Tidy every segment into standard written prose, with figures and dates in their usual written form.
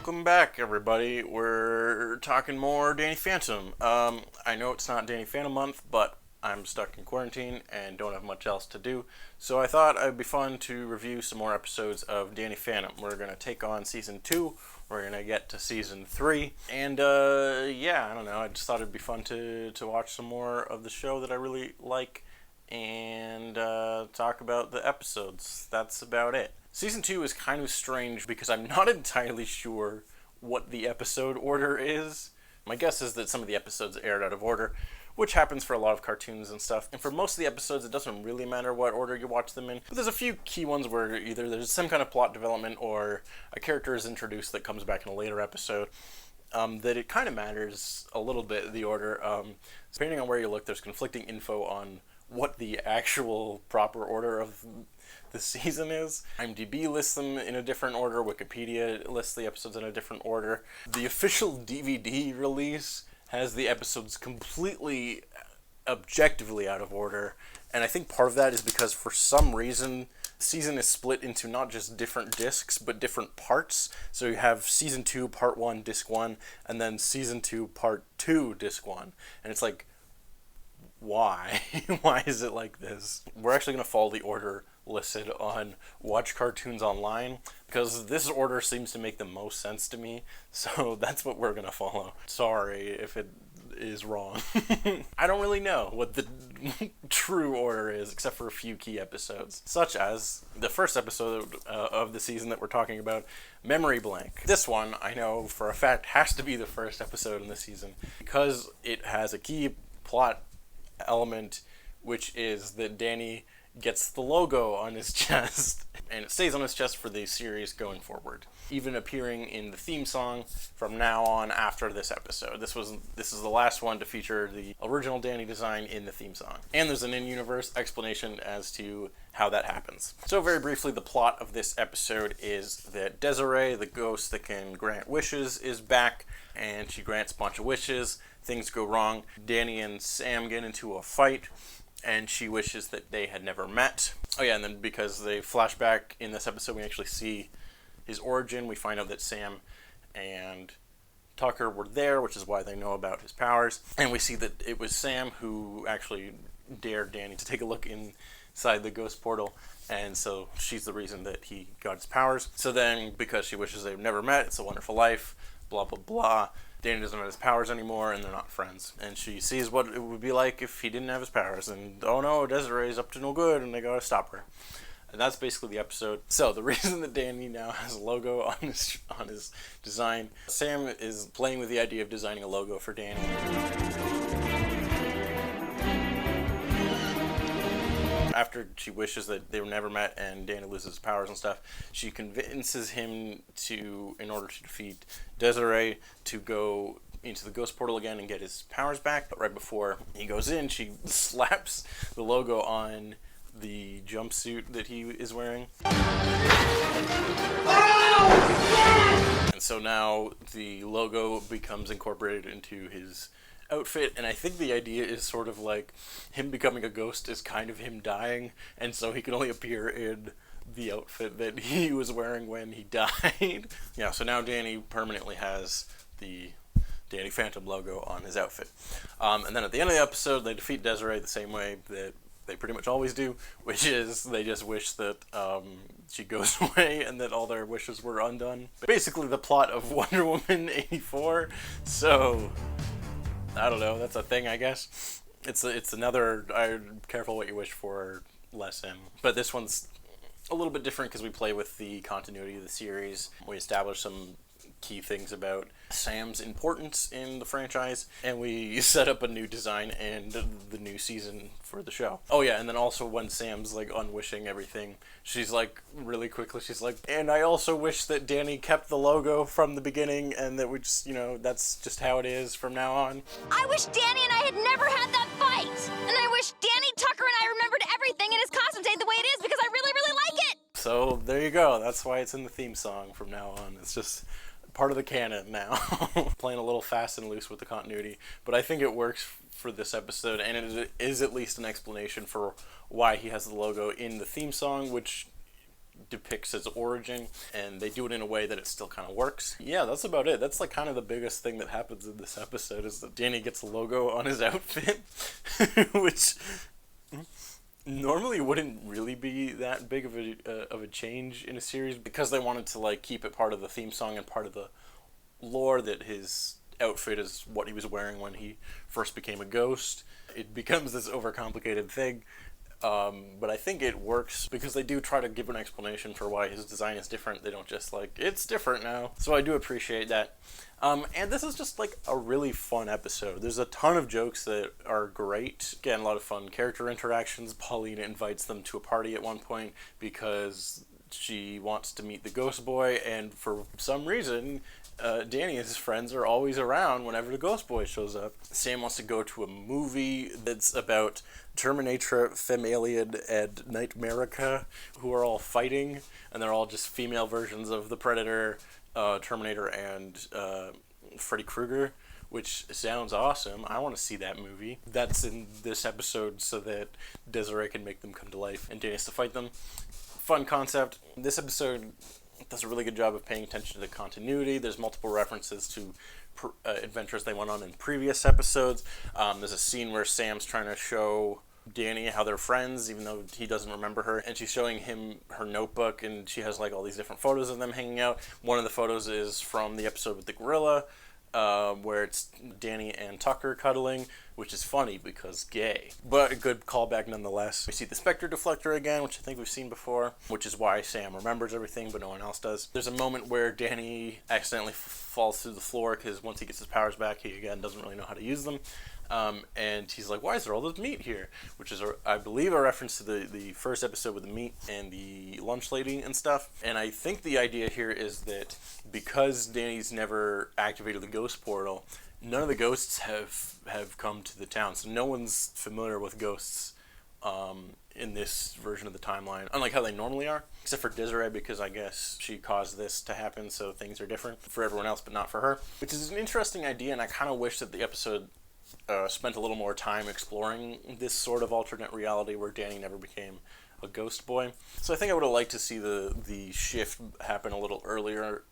Welcome back, everybody. We're talking more Danny Phantom. I know it's not Danny Phantom month, but I'm stuck in quarantine and don't have much else to do, so I thought it'd be fun to review some more episodes of Danny Phantom. We're going to take on Season 2, we're going to get to Season 3, and yeah, I don't know, I just thought it'd be fun to watch some more of the show that I really like, and talk about the episodes. That's about it. Season 2 is kind of strange because I'm not entirely sure what the episode order is. My guess is that some of the episodes aired out of order, which happens for a lot of cartoons and stuff. And for most of the episodes, it doesn't really matter what order you watch them in. But there's a few key ones where either there's some kind of plot development or a character is introduced that comes back in a later episode. That it kind of matters a little bit, the order. Depending on where you look, there's conflicting info on what the actual proper order of the season is. IMDb lists them in a different order. Wikipedia lists the episodes in a different order. The official DVD release has the episodes completely objectively out of order, and I think part of that is because for some reason the season is split into not just different discs but different parts. So you have Season 2 Part 1 Disc 1 and then Season 2 Part 2 Disc 1, and it's like, why? Why is it like this? We're actually going to follow the order listed on Watch Cartoons Online because this order seems to make the most sense to me, so that's what we're going to follow. Sorry if it is wrong. I don't really know what the true order is except for a few key episodes, such as the first episode of the season that we're talking about, Memory Blank. This one, I know for a fact, has to be the first episode in the season because it has a key plot element, which is that Danny gets the logo on his chest, and it stays on his chest for the series going forward, even appearing in the theme song from now on after this episode. This is the last one to feature the original Danny design in the theme song, and there's an in-universe explanation as to how that happens. So very briefly, the plot of this episode is that Desiree, the ghost that can grant wishes, is back, and she grants a bunch of wishes. Things go wrong. Danny and Sam get into a fight, and she wishes that they had never met. Oh yeah, and then because they flash back in this episode, we actually see his origin. We find out that Sam and Tucker were there, which is why they know about his powers. And we see that it was Sam who actually dared Danny to take a look inside the ghost portal, and so she's the reason that he got his powers. So then, because she wishes they've never met, it's a wonderful life, blah blah blah. Danny doesn't have his powers anymore, and they're not friends. And she sees what it would be like if he didn't have his powers, and oh no, Desiree's up to no good, and they gotta stop her. And that's basically the episode. So the reason that Danny now has a logo on his design, Sam is playing with the idea of designing a logo for Danny. After she wishes that they were never met and Danny loses his powers and stuff, she convinces him to, in order to defeat Desiree, to go into the ghost portal again and get his powers back. But right before he goes in, she slaps the logo on the jumpsuit that he is wearing. And so now the logo becomes incorporated into his outfit, and I think the idea is sort of like him becoming a ghost is kind of him dying, and so he can only appear in the outfit that he was wearing when he died. Yeah, so now Danny permanently has the Danny Phantom logo on his outfit. And then at the end of the episode, they defeat Desiree the same way that they pretty much always do, which is they just wish that she goes away and that all their wishes were undone. Basically the plot of Wonder Woman 84, so I don't know, that's a thing, I guess. It's another careful what you wish for lesson. But this one's a little bit different because we play with the continuity of the series. We establish some key things about Sam's importance in the franchise, and we set up a new design and the new season for the show. Oh yeah, and then also when Sam's like unwishing everything, she's like really quickly, she's like, and I also wish that Danny kept the logo from the beginning and that we just, that's just how it is from now on. I wish Danny and I had never had that fight, and I wish Danny, Tucker, and I remembered everything and his costume stayed the way it is because I really, really like it. So there you go, that's why it's in the theme song from now on. It's just part of the canon now. Playing a little fast and loose with the continuity, but I think it works for this episode, and it is at least an explanation for why he has the logo in the theme song, which depicts his origin, and they do it in a way that it still kind of works. Yeah, that's about it. That's like kind of the biggest thing that happens in this episode is that Danny gets a logo on his outfit, which normally wouldn't really be that big of a change in a series, because they wanted to like keep it part of the theme song and part of the lore that his outfit is what he was wearing when he first became a ghost. It becomes this overcomplicated thing, but I think it works because they do try to give an explanation for why his design is different. They don't just like, it's different now. So I do appreciate that. And this is just like a really fun episode. There's a ton of jokes that are great. Again, a lot of fun character interactions. Paulina invites them to a party at one point because she wants to meet the ghost boy, and for some reason Danny and his friends are always around whenever the ghost boy shows up. Sam wants to go to a movie that's about Terminator, Femalien, and Nightmarica, who are all fighting, and they're all just female versions of the Predator, Terminator, and Freddy Krueger, which sounds awesome. I want to see that movie. That's in this episode so that Desiree can make them come to life and Danny has to fight them. Fun concept. This episode does a really good job of paying attention to the continuity. There's multiple references to adventures they went on in previous episodes. There's a scene where Sam's trying to show Danny how they're friends, even though he doesn't remember her, and she's showing him her notebook, and she has like all these different photos of them hanging out. One of the photos is from the episode with the gorilla, where it's Danny and Tucker cuddling, which is funny because gay, but a good callback nonetheless. We see the Spectre deflector again, which I think we've seen before, which is why Sam remembers everything but no one else does. There's a moment where Danny accidentally falls through the floor because once he gets his powers back, he again doesn't really know how to use them. And he's like, why is there all this meat here? Which is, I believe, a reference to the first episode with the meat and the lunch lady and stuff. And I think the idea here is that because Danny's never activated the ghost portal, none of the ghosts have come to the town. So no one's familiar with ghosts in this version of the timeline, unlike how they normally are, except for Desiree, because I guess she caused this to happen, so things are different for everyone else, but not for her. Which is an interesting idea, and I kind of wish that the episode spent a little more time exploring this sort of alternate reality where Danny never became a ghost boy. So I think I would have liked to see the shift happen a little earlier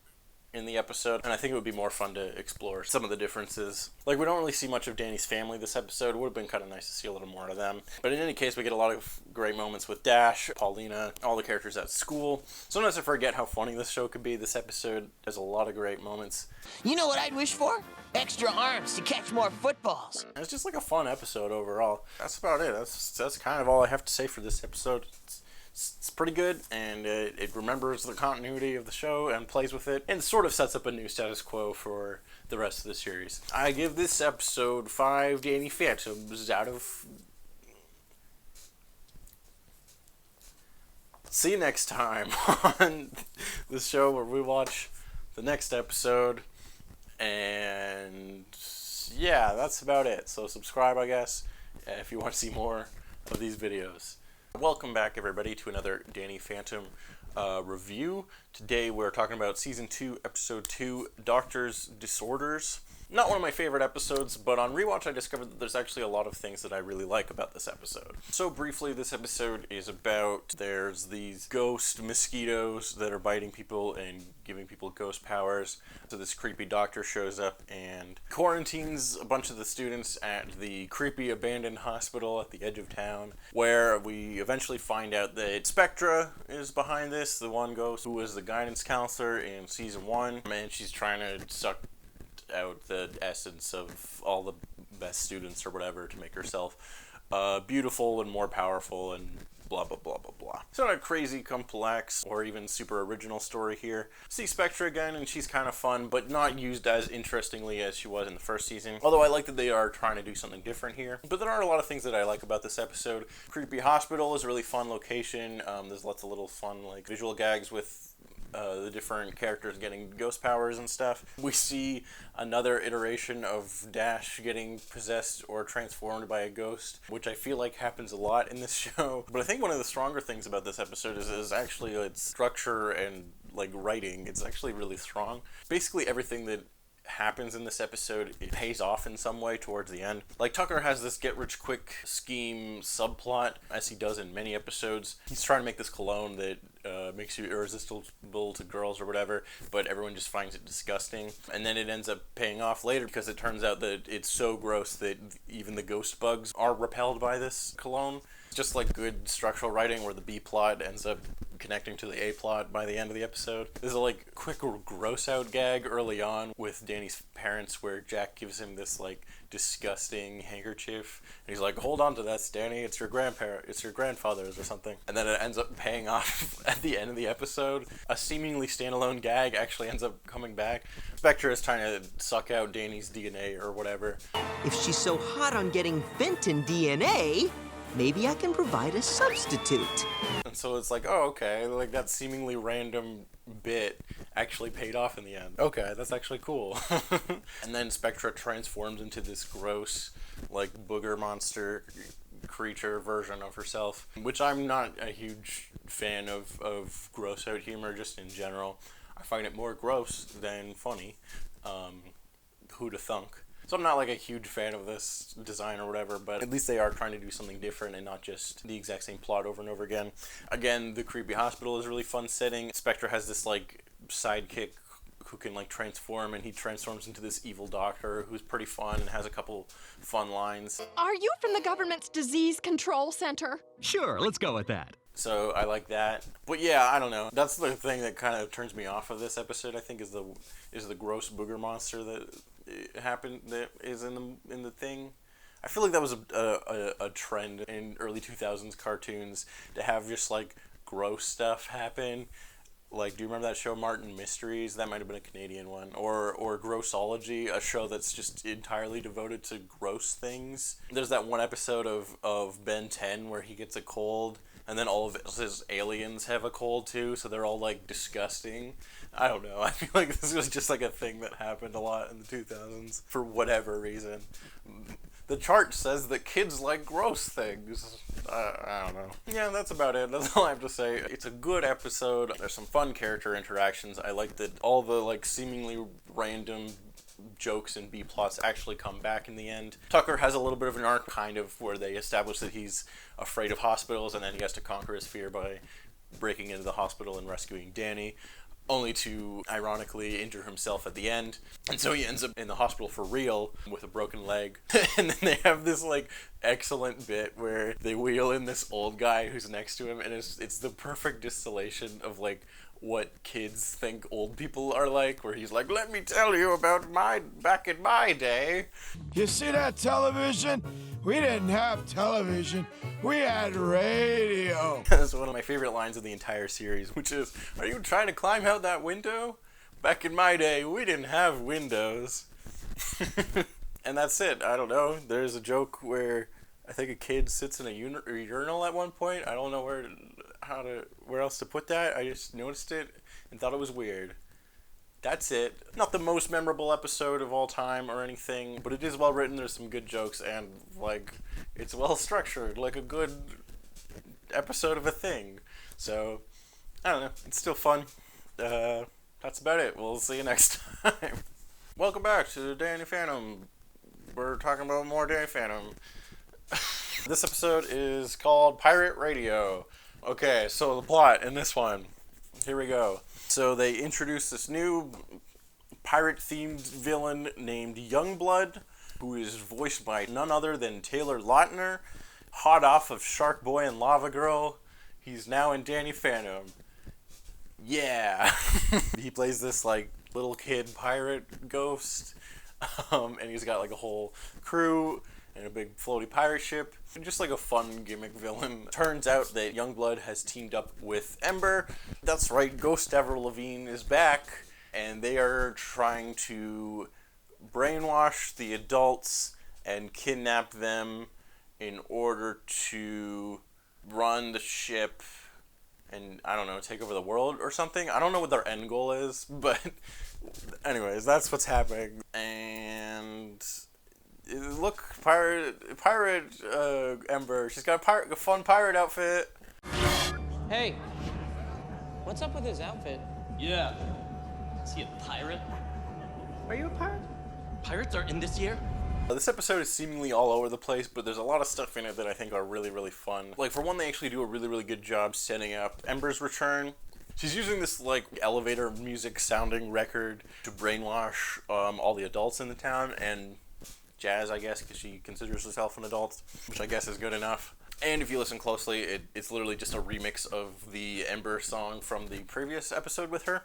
in the episode, and I think it would be more fun to explore some of the differences. Like, we don't really see much of Danny's family this episode. It would have been kind of nice to see a little more of them. But in any case, we get a lot of great moments with Dash, Paulina, all the characters at school. Sometimes I forget how funny this show could be. This episode has a lot of great moments. You know what I'd wish for? Extra arms to catch more footballs. And it's just like a fun episode overall. That's about it. That's kind of all I have to say for this episode. It's pretty good, and it remembers the continuity of the show and plays with it, and sort of sets up a new status quo for the rest of the series. I give this episode 5 Danny Phantoms out of... See you next time on the show where we watch the next episode, and yeah, that's about it. So subscribe, I guess, if you want to see more of these videos. Welcome back, everybody, to another Danny Phantom review. Today we're talking about Season 2, Episode 2, Doctor's Disorders. Not one of my favorite episodes, but on rewatch I discovered that there's actually a lot of things that I really like about this episode. So briefly, this episode is about, there's these ghost mosquitoes that are biting people and giving people ghost powers. So this creepy doctor shows up and quarantines a bunch of the students at the creepy abandoned hospital at the edge of town, where we eventually find out that Spectra is behind this, the one ghost who was the guidance counselor in Season 1, and she's trying to suck out the essence of all the best students or whatever to make herself beautiful and more powerful and blah blah blah blah blah. It's not a crazy complex or even super original story here. See Spectra again, and she's kind of fun, but not used as interestingly as she was in the first season. Although I like that they are trying to do something different here. But there are a lot of things that I like about this episode. Creepy Hospital is a really fun location. There's lots of little fun like visual gags with the different characters getting ghost powers and stuff. We see another iteration of Dash getting possessed or transformed by a ghost, which I feel like happens a lot in this show. But I think one of the stronger things about this episode is actually its structure and like writing. It's actually really strong. Basically everything that happens in this episode, it pays off in some way towards the end. Like, Tucker has this get-rich-quick scheme subplot, as he does in many episodes. He's trying to make this cologne that makes you irresistible to girls or whatever, but everyone just finds it disgusting. And then it ends up paying off later because it turns out that it's so gross that even the ghost bugs are repelled by this cologne. Just like good structural writing where the B plot ends up connecting to the A plot by the end of the episode. There's a like quick gross out gag early on with Danny's parents where Jack gives him this like disgusting handkerchief and he's like, hold on to this, Danny, it's your grandfather's or something. And then it ends up paying off at the end of the episode. A seemingly standalone gag actually ends up coming back. Spectre is trying to suck out Danny's DNA or whatever. If she's so hot on getting Fenton DNA, maybe I can provide a substitute. And so it's like, oh, okay, like that seemingly random bit actually paid off in the end. Okay, that's actually cool. And then Spectra transforms into this gross, like, booger monster creature version of herself, which I'm not a huge fan of gross out humor just in general. I find it more gross than funny. Who'da thunk? So I'm not like a huge fan of this design or whatever, but at least they are trying to do something different and not just the exact same plot over and over again. Again, the creepy hospital is a really fun setting. Spectre has this like sidekick who can like transform, and he transforms into this evil doctor who's pretty fun and has a couple fun lines. Are you from the government's disease control center? Sure, let's go with that. So I like that. But yeah, I don't know. That's the thing that kind of turns me off of this episode, I think, is the gross booger monster that happened, that is in the thing. I feel like that was a trend in early 2000s cartoons to have just like gross stuff happen. Like, do you remember that show Martin Mysteries? That might have been a Canadian one. Or Grossology, a show that's just entirely devoted to gross things. There's that one episode of Ben 10 where he gets a cold, and then all of his aliens have a cold too, so they're all like disgusting. I don't know. I feel like this was just like a thing that happened a lot in the 2000s for whatever reason. The chart says that kids like gross things. I don't know. Yeah, that's about it. That's all I have to say. It's a good episode. There's some fun character interactions. I like that all the like seemingly random jokes and B-plots actually come back in the end. Tucker has a little bit of an arc, kind of, where they establish that he's afraid of hospitals and then he has to conquer his fear by breaking into the hospital and rescuing Danny, only to ironically injure himself at the end. And so he ends up in the hospital for real with a broken leg. And then they have this like excellent bit where they wheel in this old guy who's next to him, and it's the perfect distillation of like what kids think old people are like, where he's like, let me tell you about back in my day. You see that television? We didn't have television. We had radio. That's one of my favorite lines of the entire series, which is, are you trying to climb out that window? Back in my day, we didn't have windows. And that's it. I don't know. There's a joke where I think a kid sits in a urinal at one point. I don't know where else to put that. I just noticed it and thought it was weird. That's it. Not the most memorable episode of all time or anything, but it is well written. There's some good jokes, and like it's well structured, like a good episode of a thing. So I don't know. It's still fun. That's about it. We'll see you next time. Welcome back to Danny Phantom. We're talking about more Danny Phantom. This episode is called Pirate Radio. Okay, so the plot in this one. Here we go. So they introduce this new pirate-themed villain named Youngblood, who is voiced by none other than Taylor Lautner, hot off of Shark Boy and Lava Girl. He's now in Danny Phantom. Yeah. He plays this like little kid pirate ghost, and he's got like a whole crew and a big floaty pirate ship. Just like a fun gimmick villain. Turns out that Youngblood has teamed up with Ember. That's right, Ghost Avril Lavigne is back, and they are trying to brainwash the adults and kidnap them in order to run the ship and, I don't know, take over the world or something. I don't know what their end goal is, but anyways, that's what's happening. And look, pirate Ember. She's got a fun pirate outfit. Hey, what's up with his outfit? Yeah. Is he a pirate? Are you a pirate? Pirates are in this year? This episode is seemingly all over the place, but there's a lot of stuff in it that I think are really, really fun. Like, for one, they actually do a really, really good job setting up Ember's return. She's using this, like, elevator music sounding record to brainwash all the adults in the town, and Jazz, I guess, because she considers herself an adult, which I guess is good enough. And if you listen closely, it's literally just a remix of the Ember song from the previous episode with her.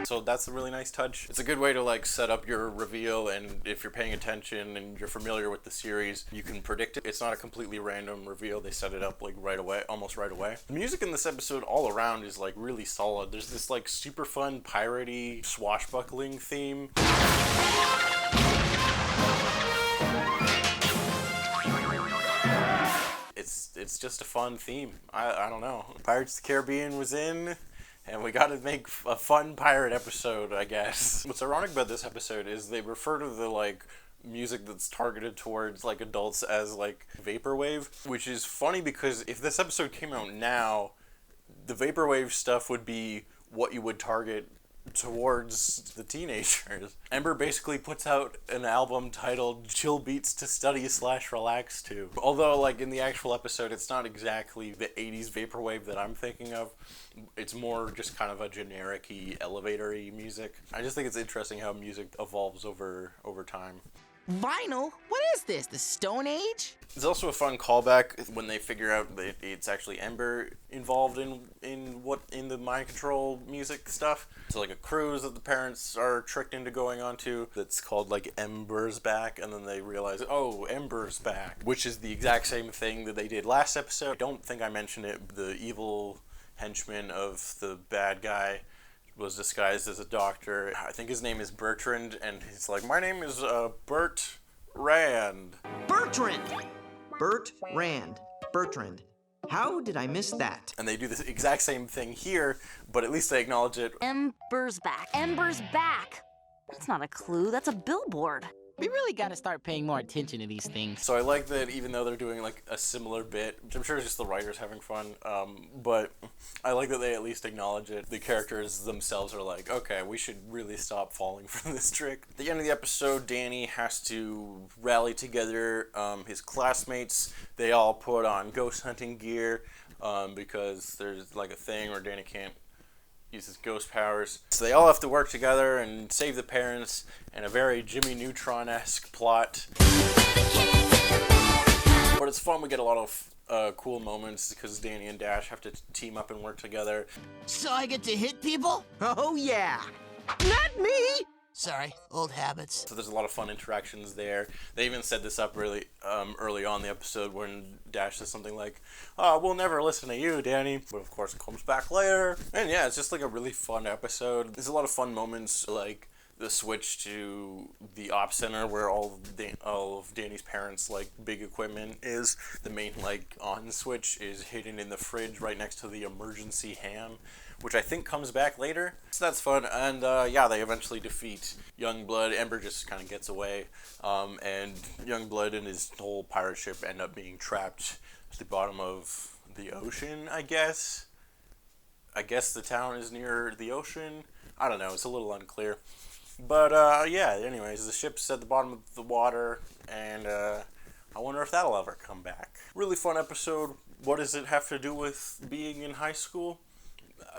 So that's a really nice touch. It's a good way to like set up your reveal, and if you're paying attention and you're familiar with the series, you can predict it. It's not a completely random reveal. They set it up like right away, almost right away. The music in this episode all around is like really solid. There's this like super fun piratey swashbuckling theme. It's just a fun theme. I don't know. Pirates of the Caribbean was in, and we gotta make a fun pirate episode, I guess. What's ironic about this episode is they refer to the, like, music that's targeted towards, like, adults as, like, vaporwave, which is funny because if this episode came out now, the vaporwave stuff would be what you would target towards the teenagers. Ember basically puts out an album titled Chill Beats to Study / Relax to. Although, like, in the actual episode, it's not exactly the 80s vaporwave that I'm thinking of. It's more just kind of a generic-y, elevator-y music. I just think it's interesting how music evolves over time. Vinyl? What is this? The Stone Age? It's also a fun callback when they figure out that it's actually Ember involved in the mind control music stuff. So like a cruise that the parents are tricked into going onto that's called like Ember's Back, and then they realize, oh, Ember's back, which is the exact same thing that they did last episode. I don't think I mentioned it. The evil henchman of the bad guy was disguised as a doctor. I think his name is Bertrand, and he's like, my name is Bert Rand. Bertrand! Bert Rand. Bertrand. How did I miss that? And they do the exact same thing here, but at least they acknowledge it. Ember's back. Ember's back. That's not a clue, that's a billboard. We really gotta start paying more attention to these things. So I like that even though they're doing like a similar bit, which I'm sure is just the writers having fun, but I like that they at least acknowledge it. The characters themselves are like, okay, we should really stop falling for this trick. At the end of the episode, Danny has to rally together his classmates. They all put on ghost hunting gear because there's like a thing where Danny can't use his ghost powers. So they all have to work together and save the parents in a very Jimmy Neutron-esque plot. But it's fun. We get a lot of cool moments because Danny and Dash have to team up and work together. So I get to hit people? Oh, yeah. Not me! Sorry, old habits. So there's a lot of fun interactions there. They even set this up really early on in the episode when Dash says something like, we'll never listen to you, Danny. But of course it comes back later. And yeah, it's just like a really fun episode. There's a lot of fun moments, like the switch to the op center where all of Danny's parents' like big equipment is. The main like on switch is hidden in the fridge right next to the emergency ham, which I think comes back later. So that's fun. And yeah, they eventually defeat Youngblood. Ember just kind of gets away, and Youngblood and his whole pirate ship end up being trapped at the bottom of the ocean, I guess. I guess the town is near the ocean. I don't know, it's a little unclear. But yeah, anyways, the ship's at the bottom of the water, and I wonder if that'll ever come back. Really fun episode. What does it have to do with being in high school?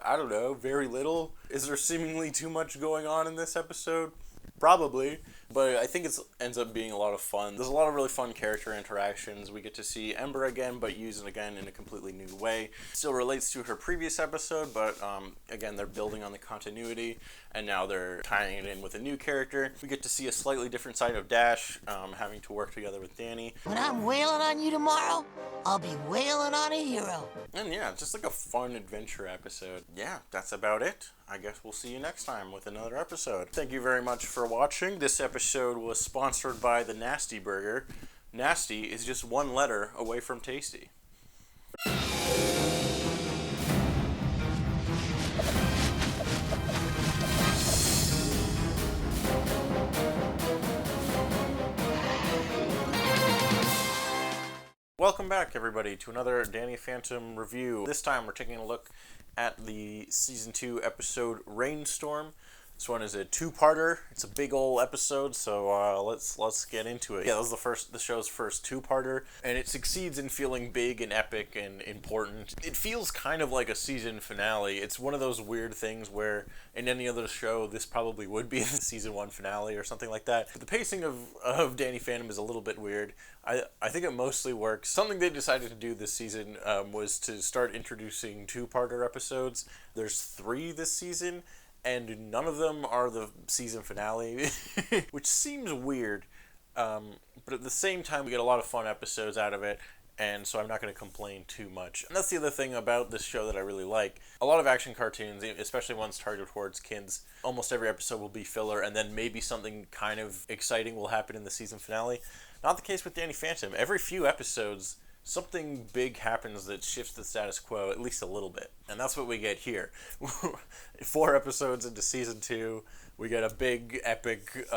I don't know, very little. Is there seemingly too much going on in this episode? Probably, but I think it ends up being a lot of fun. There's a lot of really fun character interactions. We get to see Ember again, but use it again in a completely new way. Still relates to her previous episode, but again, they're building on the continuity, and now they're tying it in with a new character. We get to see a slightly different side of Dash, having to work together with Danny. When I'm wailing on you tomorrow, I'll be wailing on a hero. And yeah, just like a fun adventure episode. Yeah, that's about it. I guess we'll see you next time with another episode. Thank you very much for watching. This episode was sponsored by the Nasty Burger. Nasty is just one letter away from tasty. welcome back, everybody, to another Danny Phantom review. This time we're taking a look at the Season 2 episode Rainstorm. This one is a two-parter. It's a big ol' episode, so let's get into it. Yeah, this is the show's first two-parter, and it succeeds in feeling big and epic and important. It feels kind of like a season finale. It's one of those weird things where in any other show, this probably would be the season 1 finale or something like that. But the pacing of Danny Phantom is a little bit weird. I think it mostly works. Something they decided to do this season was to start introducing two-parter episodes. There's 3 this season, and none of them are the season finale, which seems weird, but at the same time we get a lot of fun episodes out of it, and so I'm not going to complain too much. And that's the other thing about this show that I really like. A lot of action cartoons, especially ones targeted towards kids, almost every episode will be filler, and then maybe something kind of exciting will happen in the season finale. Not the case with Danny Phantom. Every few episodes, something big happens that shifts the status quo at least a little bit. And that's what we get here. 4 episodes into season 2, we get a big, epic,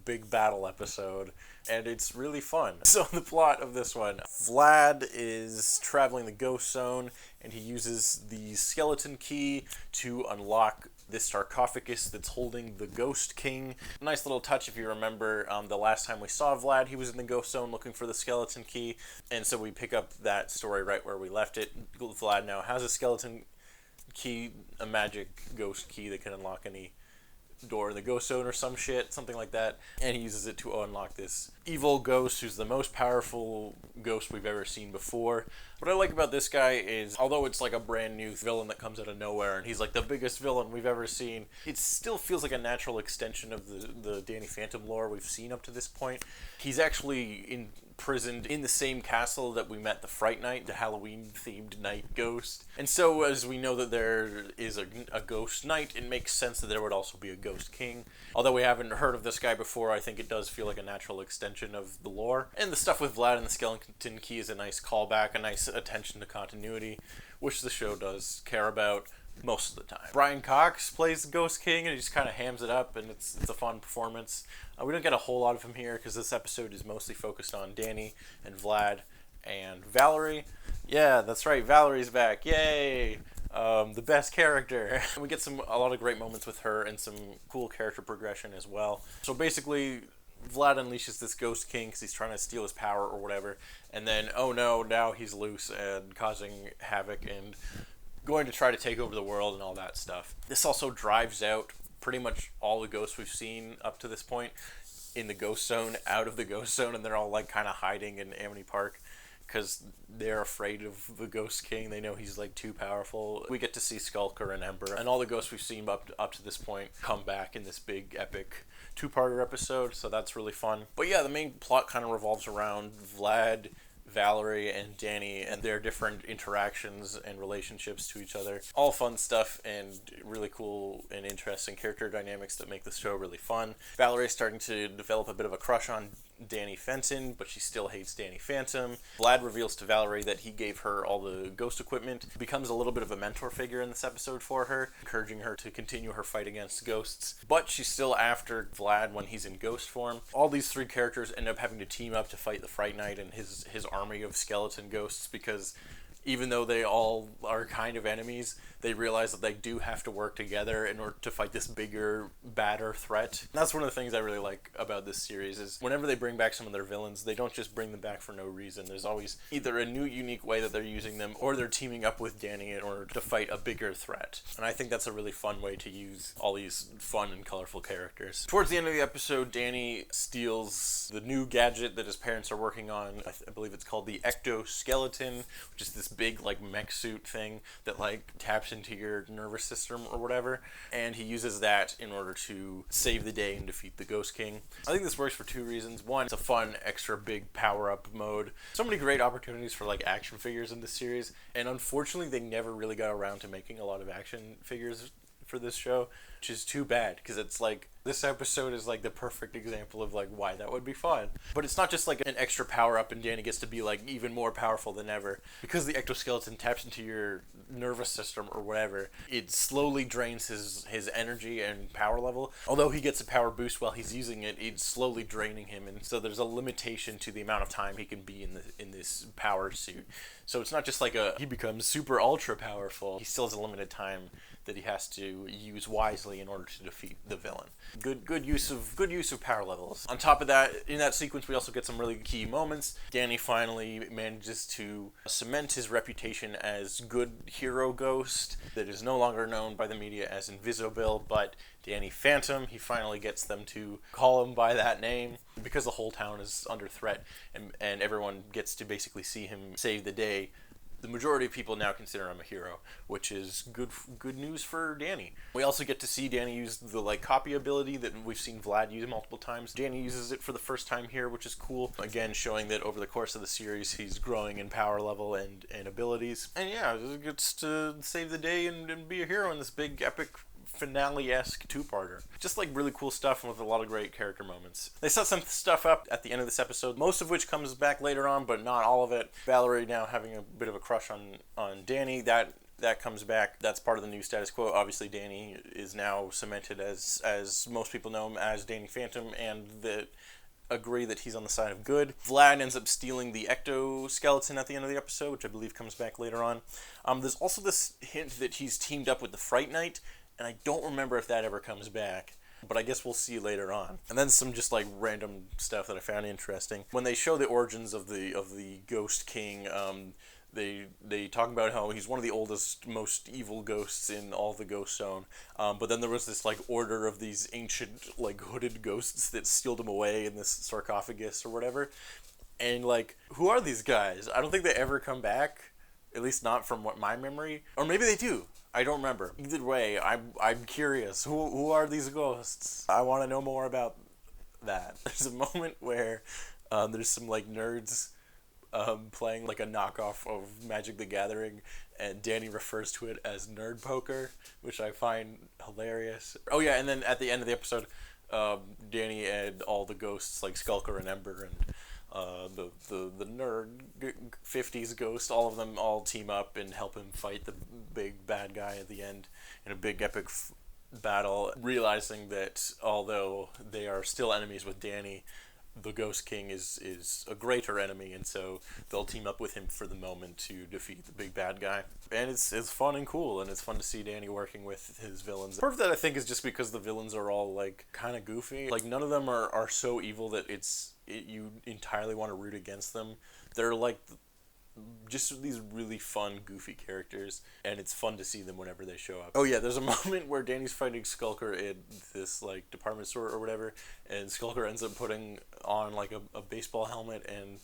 big battle episode, and it's really fun. So the plot of this one, Vlad is traveling the ghost zone, and he uses the skeleton key to unlock this sarcophagus that's holding the Ghost King. Nice little touch if you remember the last time we saw Vlad, he was in the ghost zone looking for the skeleton key, and so we pick up that story right where we left it. Vlad now has a skeleton key, a magic ghost key that can unlock any door in the ghost zone or something like that, and he uses it to unlock this evil ghost who's the most powerful ghost we've ever seen before. What I like about this guy is, although it's like a brand new villain that comes out of nowhere and he's like the biggest villain we've ever seen, it still feels like a natural extension of the Danny Phantom lore we've seen up to this point. He's actually imprisoned in the same castle that we met the Fright Night, the Halloween-themed night ghost. And so as we know that there is a ghost knight, it makes sense that there would also be a ghost king. Although we haven't heard of this guy before, I think it does feel like a natural extension of the lore. And the stuff with Vlad and the skeleton key is a nice callback, a nice attention to continuity, which the show does care about most of the time. Brian Cox plays the Ghost King, and he just kind of hams it up, and it's a fun performance. We don't get a whole lot of him here because this episode is mostly focused on Danny and Vlad and Valerie. Yeah, that's right, Valerie's back. Yay! The best character. We get a lot of great moments with her and some cool character progression as well. So basically, Vlad unleashes this Ghost King because he's trying to steal his power or whatever, and then, oh no, now he's loose and causing havoc and going to try to take over the world and all that stuff. This also drives out pretty much all the ghosts we've seen up to this point in the ghost zone, out of the ghost zone, and they're all like kind of hiding in Amity Park because they're afraid of the Ghost King. They know he's like too powerful. We get to see Skulker and Ember, and all the ghosts we've seen up to this point come back in this big epic two-parter episode, so that's really fun. But yeah, the main plot kind of revolves around Vlad, Valerie, and Danny and their different interactions and relationships to each other. All fun stuff and really cool and interesting character dynamics that make the show really fun. Valerie's starting to develop a bit of a crush on Danny Fenton, but she still hates Danny Phantom. Vlad reveals to Valerie that he gave her all the ghost equipment, becomes a little bit of a mentor figure in this episode for her, encouraging her to continue her fight against ghosts, but she's still after Vlad when he's in ghost form. All these 3 characters end up having to team up to fight the Fright Night and his army of skeleton ghosts, because even though they all are kind of enemies, they realize that they do have to work together in order to fight this bigger, badder threat. And that's one of the things I really like about this series, is whenever they bring back some of their villains, they don't just bring them back for no reason. There's always either a new, unique way that they're using them, or they're teaming up with Danny in order to fight a bigger threat. And I think that's a really fun way to use all these fun and colorful characters. Towards the end of the episode, Danny steals the new gadget that his parents are working on. I believe it's called the ectoskeleton, which is this big like mech suit thing that like taps into your nervous system or whatever, and he uses that in order to save the day and defeat the Ghost King. I think this works for 2 reasons. One, it's a fun extra big power-up mode. So many great opportunities for like action figures in this series, and unfortunately they never really got around to making a lot of action figures for this show, which is too bad, because it's like This episode is like the perfect example of like why that would be fun. But it's not just like an extra power up and Danny gets to be like even more powerful than ever. Because the exoskeleton taps into your nervous system or whatever, it slowly drains his energy and power level. Although he gets a power boost while he's using it, it's slowly draining him, and so there's a limitation to the amount of time he can be in this power suit. So it's not just like he becomes super ultra powerful. He still has a limited time that he has to use wisely in order to defeat the villain. Good use of power levels. On top of that, in that sequence, we also get some really key moments. Danny finally manages to cement his reputation as good hero ghost that is no longer known by the media as Invisible, but Danny Phantom. He finally gets them to call him by that name because the whole town is under threat, and everyone gets to basically see him save the day. The majority of people now consider him a hero, which is good news for Danny. We also get to see Danny use the like copy ability that we've seen Vlad use multiple times. Danny uses it for the first time here, which is cool. Again, showing that over the course of the series, he's growing in power level and abilities. And yeah, he gets to save the day and be a hero in this big epic finale-esque two-parter. Just like really cool stuff and with a lot of great character moments. They set some stuff up at the end of this episode, most of which comes back later on, but not all of it. Valerie now having a bit of a crush on Danny, that comes back. That's part of the new status quo. Obviously, Danny is now cemented as most people know him as Danny Phantom, and that agree that he's on the side of good. Vlad ends up stealing the ectoskeleton at the end of the episode, which I believe comes back later on. There's also this hint that he's teamed up with the Fright Knight, and I don't remember if that ever comes back, but I guess we'll see later on. And then some just like random stuff that I found interesting. When they show the origins of the Ghost King, they talk about how he's one of the oldest, most evil ghosts in all the Ghost Zone. But then there was this like order of these ancient like hooded ghosts that sealed him away in this sarcophagus or whatever. And like, who are these guys? I don't think they ever come back, at least not from what my memory. Or maybe they do. I don't remember. Either way, I'm curious. Who are these ghosts? I want to know more about that. There's a moment where there's some like nerds playing like a knockoff of Magic the Gathering, and Danny refers to it as nerd poker, which I find hilarious. Oh yeah, and then at the end of the episode, Danny and all the ghosts like Skulker and Ember and the nerd 50s ghost, all of them all team up and help him fight the big bad guy at the end in a big epic battle, realizing that although they are still enemies with Danny, the Ghost King is a greater enemy, and so they'll team up with him for the moment to defeat the big bad guy. And it's fun and cool, and it's fun to see Danny working with his villains. Part of that I think is just because the villains are all like kind of goofy. Like none of them are so evil that you entirely want to root against them. They're like just these really fun, goofy characters, and it's fun to see them whenever they show up. Oh yeah, there's a moment where Danny's fighting Skulker in this like department store or whatever, and Skulker ends up putting on like a baseball helmet and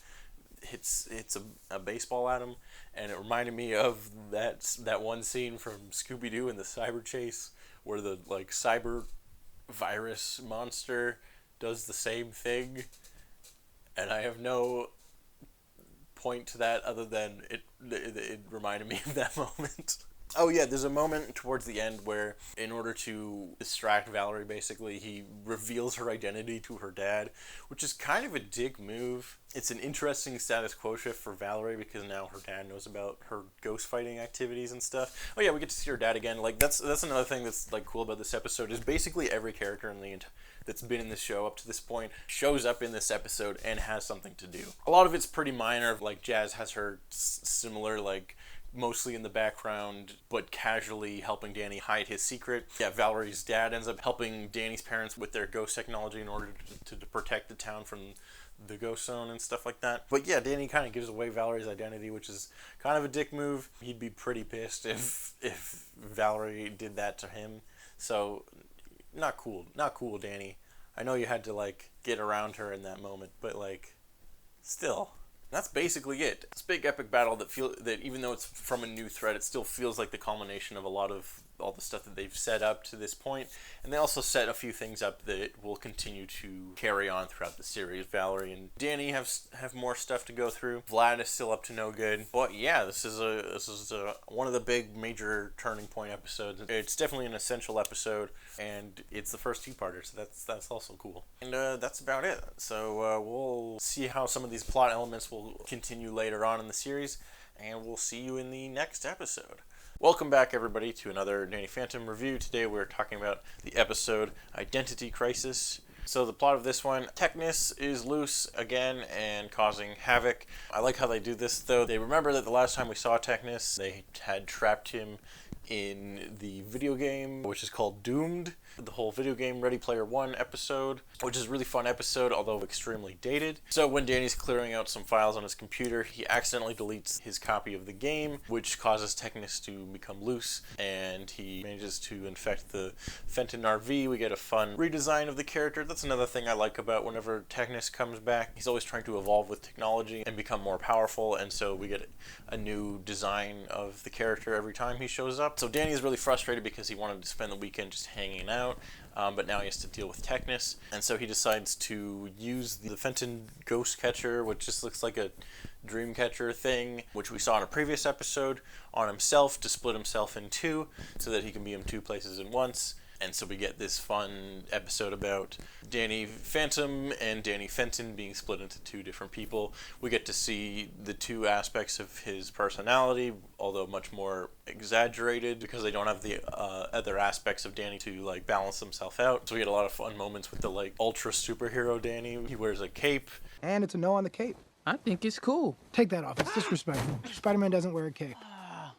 hits a baseball at him, and it reminded me of that one scene from Scooby-Doo in the Cyber Chase where the like cyber virus monster does the same thing, and I have no point to that other than it reminded me of that moment. Oh yeah, there's a moment towards the end where in order to distract Valerie, basically, he reveals her identity to her dad, which is kind of a dick move. It's an interesting status quo shift for Valerie because now her dad knows about her ghost fighting activities and stuff. Oh yeah, we get to see her dad again. Like that's another thing that's like cool about this episode is basically every character in the that's been in the show up to this point shows up in this episode and has something to do. A lot of it's pretty minor, like Jazz has her similar, like mostly in the background, but casually helping Danny hide his secret. Yeah, Valerie's dad ends up helping Danny's parents with their ghost technology in order to protect the town from the Ghost Zone and stuff like that. But yeah, Danny kind of gives away Valerie's identity, which is kind of a dick move. He'd be pretty pissed if Valerie did that to him. So not cool, Danny. I know you had to like get around her in that moment, but like still That's basically it. This big epic battle that even though it's from a new thread, it still feels like the culmination of a lot of all the stuff that they've set up to this point. And they also set a few things up that will continue to carry on throughout the series. Valerie and Danny have more stuff to go through. Vlad is still up to no good. But yeah, this is one of the big major turning point episodes. It's definitely an essential episode, and it's the first two-parter, so that's also cool. And that's about it. So we'll see how some of these plot elements will continue later on in the series, and we'll see you in the next episode. Welcome back, everybody, to another Danny Phantom review. Today we're talking about the episode Identity Crisis. So the plot of this one, Technus is loose again and causing havoc. I like how they do this, though. They remember that the last time we saw Technus, they had trapped him in the video game, which is called Doomed. The whole video game Ready Player One episode, which is a really fun episode, although extremely dated. So when Danny's clearing out some files on his computer, he accidentally deletes his copy of the game, which causes Technus to become loose, and he manages to infect the Fenton RV. We get a fun redesign of the character. That's another thing I like about whenever Technus comes back. He's always trying to evolve with technology and become more powerful, and so we get a new design of the character every time he shows up. So Danny is really frustrated because he wanted to spend the weekend just hanging out. But now he has to deal with Technus, and so he decides to use the Fenton Ghost Catcher, which just looks like a dream catcher thing, which we saw in a previous episode, on himself to split himself in two so that he can be in two places at once. And so we get this fun episode about Danny Phantom and Danny Fenton being split into two different people. We get to see the two aspects of his personality, although much more exaggerated because they don't have the other aspects of Danny to like balance himself out. So we get a lot of fun moments with the like ultra superhero Danny. He wears a cape. And it's a no on the cape. I think it's cool. Take that off. It's disrespectful. Spider-Man doesn't wear a cape.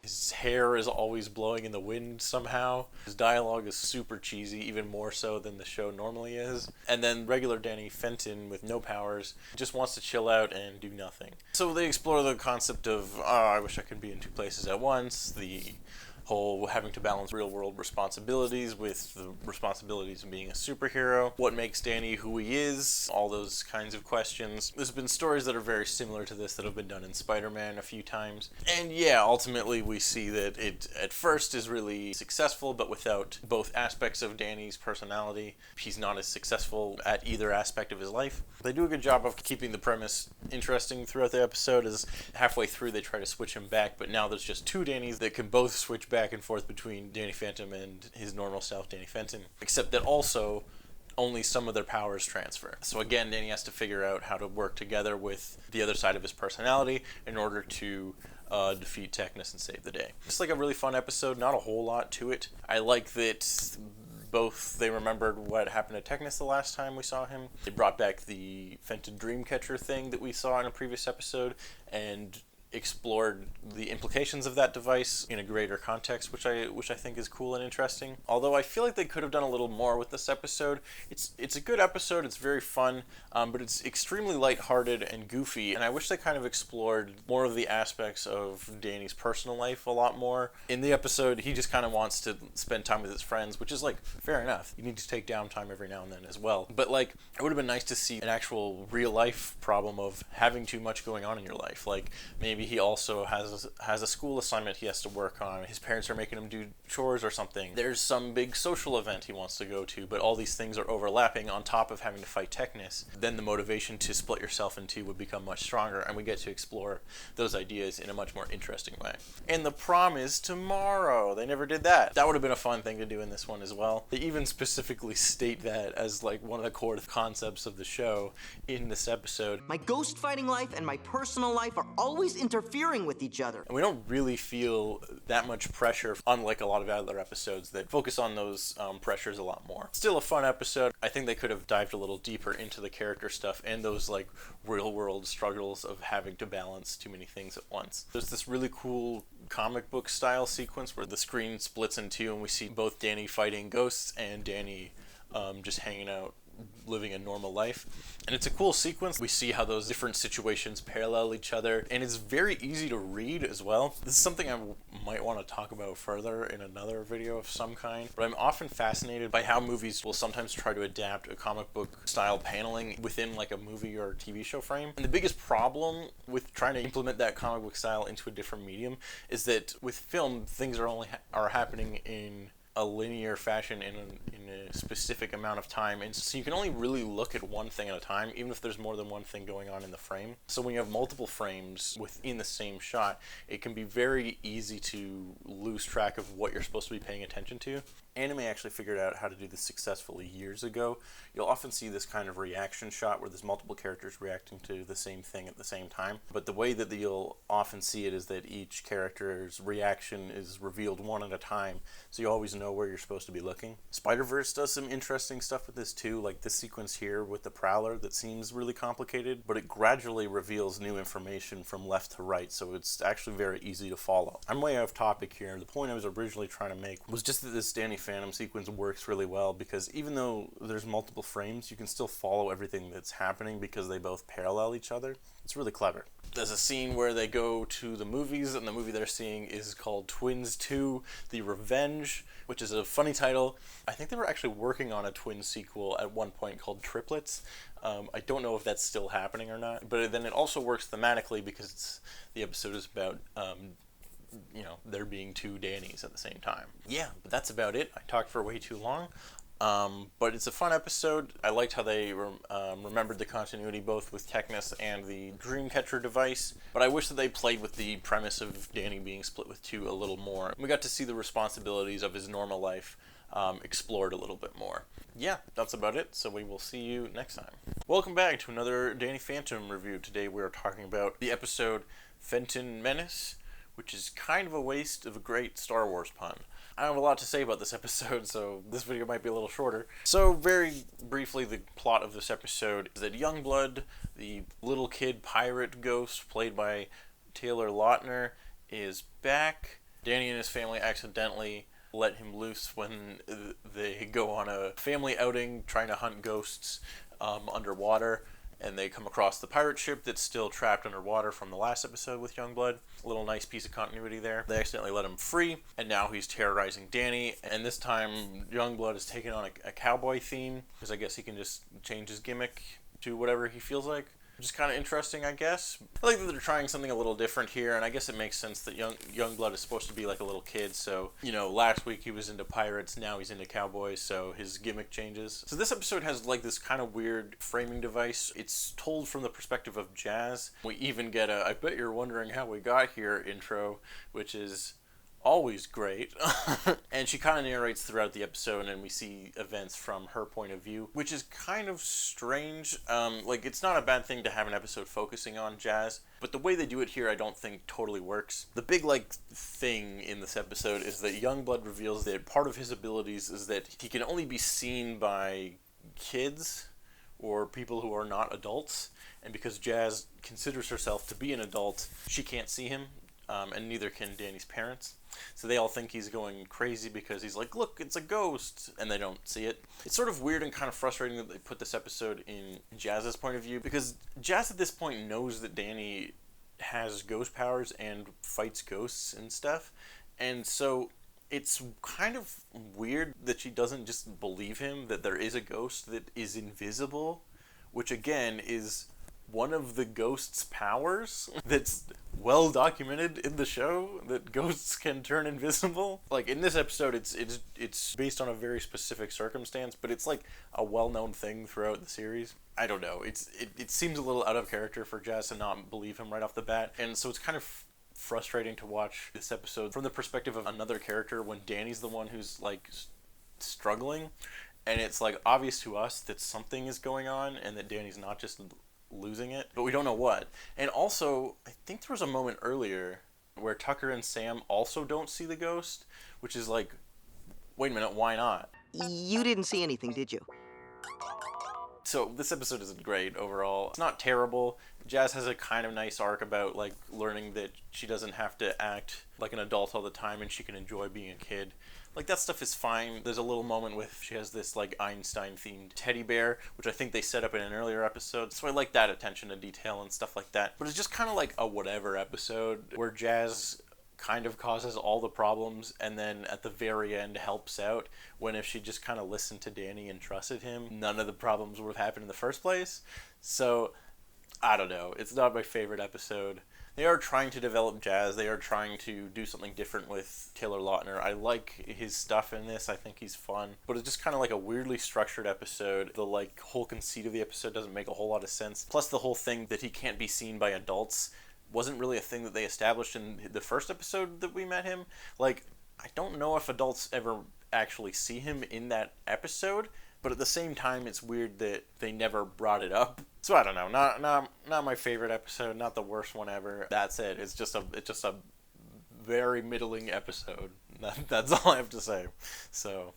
His hair is always blowing in the wind somehow. His dialogue is super cheesy, even more so than the show normally is. And then regular Danny Fenton with no powers just wants to chill out and do nothing. So they explore the concept of, I wish I could be in two places at once, the whole having to balance real world responsibilities with the responsibilities of being a superhero, what makes Danny who he is, all those kinds of questions. There's been stories that are very similar to this that have been done in Spider-Man a few times. And yeah, ultimately we see that it at first is really successful, but without both aspects of Danny's personality, he's not as successful at either aspect of his life. They do a good job of keeping the premise interesting throughout the episode, as halfway through they try to switch him back, but now there's just two Dannys that can both switch back and forth between Danny Phantom and his normal self, Danny Fenton, except that also only some of their powers transfer. So again, Danny has to figure out how to work together with the other side of his personality in order to defeat Technus and save the day. It's like a really fun episode, not a whole lot to it. I like that both they remembered what happened to Technus the last time we saw him. They brought back the Fenton Dreamcatcher thing that we saw in a previous episode and explored the implications of that device in a greater context, which I think is cool and interesting. Although I feel like they could have done a little more with this episode. It's a good episode, it's very fun, but it's extremely lighthearted and goofy, and I wish they kind of explored more of the aspects of Danny's personal life a lot more. In the episode, he just kind of wants to spend time with his friends, which is like, fair enough. You need to take downtime every now and then as well. But like, it would have been nice to see an actual real life problem of having too much going on in your life. Like, maybe he also has a school assignment he has to work on. His parents are making him do chores or something. There's some big social event he wants to go to, but all these things are overlapping on top of having to fight Technus. Then the motivation to split yourself in two would become much stronger, and we get to explore those ideas in a much more interesting way. And the prom is tomorrow. They never did that. That would have been a fun thing to do in this one as well. They even specifically state that as like one of the core concepts of the show in this episode. My ghost fighting life and my personal life are always interfering with each other. And we don't really feel that much pressure, unlike a lot of other episodes that focus on those pressures a lot more. Still a fun episode. I think they could have dived a little deeper into the character stuff and those like real world struggles of having to balance too many things at once. There's this really cool comic book style sequence where the screen splits in two and we see both Danny fighting ghosts and Danny just hanging out living a normal life. And it's a cool sequence. We see how those different situations parallel each other, and it's very easy to read as well. This is something I might want to talk about further in another video of some kind, but I'm often fascinated by how movies will sometimes try to adapt a comic book style paneling within like a movie or TV show frame. And the biggest problem with trying to implement that comic book style into a different medium is that with film, things are happening in a linear fashion in a specific amount of time, and so you can only really look at one thing at a time, even if there's more than one thing going on in the frame. So when you have multiple frames within the same shot, it can be very easy to lose track of what you're supposed to be paying attention to. Anime actually figured out how to do this successfully years ago. You'll often see this kind of reaction shot where there's multiple characters reacting to the same thing at the same time. But the way that you'll often see it is that each character's reaction is revealed one at a time, so you always know where you're supposed to be looking. Spider-Verse does some interesting stuff with this too, like this sequence here with the Prowler that seems really complicated, but it gradually reveals new information from left to right, so it's actually very easy to follow. I'm way off topic here. The point I was originally trying to make was just that this Danny Phantom sequence works really well because even though there's multiple frames, you can still follow everything that's happening because they both parallel each other. It's really clever. There's a scene where they go to the movies, and the movie they're seeing is called Twins 2: The Revenge, which is a funny title. I think they were actually working on a Twins sequel at one point called Triplets. I don't know if that's still happening or not, but then it also works thematically because the episode is about there being two Dannys at the same time. Yeah, but that's about it. I talked for way too long. But it's a fun episode. I liked how they remembered the continuity both with Technus and the Dreamcatcher device, but I wish that they played with the premise of Danny being split with two a little more. We got to see the responsibilities of his normal life explored a little bit more. Yeah, that's about it, so we will see you next time. Welcome back to another Danny Phantom review. Today we are talking about the episode Fenton Menace, which is kind of a waste of a great Star Wars pun. I don't have a lot to say about this episode, so this video might be a little shorter. So very briefly, the plot of this episode is that Youngblood, the little kid pirate ghost played by Taylor Lautner, is back. Danny and his family accidentally let him loose when they go on a family outing trying to hunt ghosts underwater. And they come across the pirate ship that's still trapped underwater from the last episode with Youngblood. A little nice piece of continuity there. They accidentally let him free, and now he's terrorizing Danny. And this time, Youngblood is taking on a cowboy theme, because I guess he can just change his gimmick to whatever he feels like. Which is kind of interesting, I guess. I like that they're trying something a little different here, and I guess it makes sense that Youngblood is supposed to be like a little kid, so, last week he was into pirates, now he's into cowboys, so his gimmick changes. So this episode has like this kind of weird framing device. It's told from the perspective of Jazz. We even get a "I bet you're wondering how we got here" intro, which is always great. And she kind of narrates throughout the episode, and we see events from her point of view, which is kind of strange. It's not a bad thing to have an episode focusing on Jazz, but the way they do it here I don't think totally works. The big thing in this episode is that Youngblood reveals that part of his abilities is that he can only be seen by kids or people who are not adults, and because Jazz considers herself to be an adult, she can't see him. And neither can Danny's parents. So they all think he's going crazy because he's like, look, it's a ghost, and they don't see it. It's sort of weird and kind of frustrating that they put this episode in Jazz's point of view, because Jazz at this point knows that Danny has ghost powers and fights ghosts and stuff, and so it's kind of weird that she doesn't just believe him that there is a ghost that is invisible, which again is one of the ghost's powers that's well documented in the show, that ghosts can turn invisible. Like in this episode, it's based on a very specific circumstance, but it's like a well-known thing throughout the series. I don't know. It seems a little out of character for Jazz to not believe him right off the bat, and so it's kind of frustrating to watch this episode from the perspective of another character when Danny's the one who's like struggling, and it's like obvious to us that something is going on and that Danny's not just losing it, but we don't know what. And also, I think there was a moment earlier where Tucker and Sam also don't see the ghost, which is like, wait a minute, why not? You didn't see anything, did you? So this episode isn't great overall. It's not terrible. Jazz has a kind of nice arc about like learning that she doesn't have to act like an adult all the time and she can enjoy being a kid. Like, that stuff is fine. There's a little moment with she has this like Einstein-themed teddy bear, which I think they set up in an earlier episode. So I like that attention to detail and stuff like that. But it's just kind of like a whatever episode where Jazz kind of causes all the problems and then at the very end helps out, when if she just kind of listened to Danny and trusted him, none of the problems would have happened in the first place. So I don't know. It's not my favorite episode. They are trying to develop Jazz. They are trying to do something different with Taylor Lautner. I like his stuff in this. I think he's fun. But it's just kind of like a weirdly structured episode. The like whole conceit of the episode doesn't make a whole lot of sense. Plus the whole thing that he can't be seen by adults wasn't really a thing that they established in the first episode that we met him. Like, I don't know if adults ever actually see him in that episode. But at the same time, it's weird that they never brought it up. So I don't know. Not my favorite episode. Not the worst one ever. That's it. It's just a very middling episode. That's all I have to say. So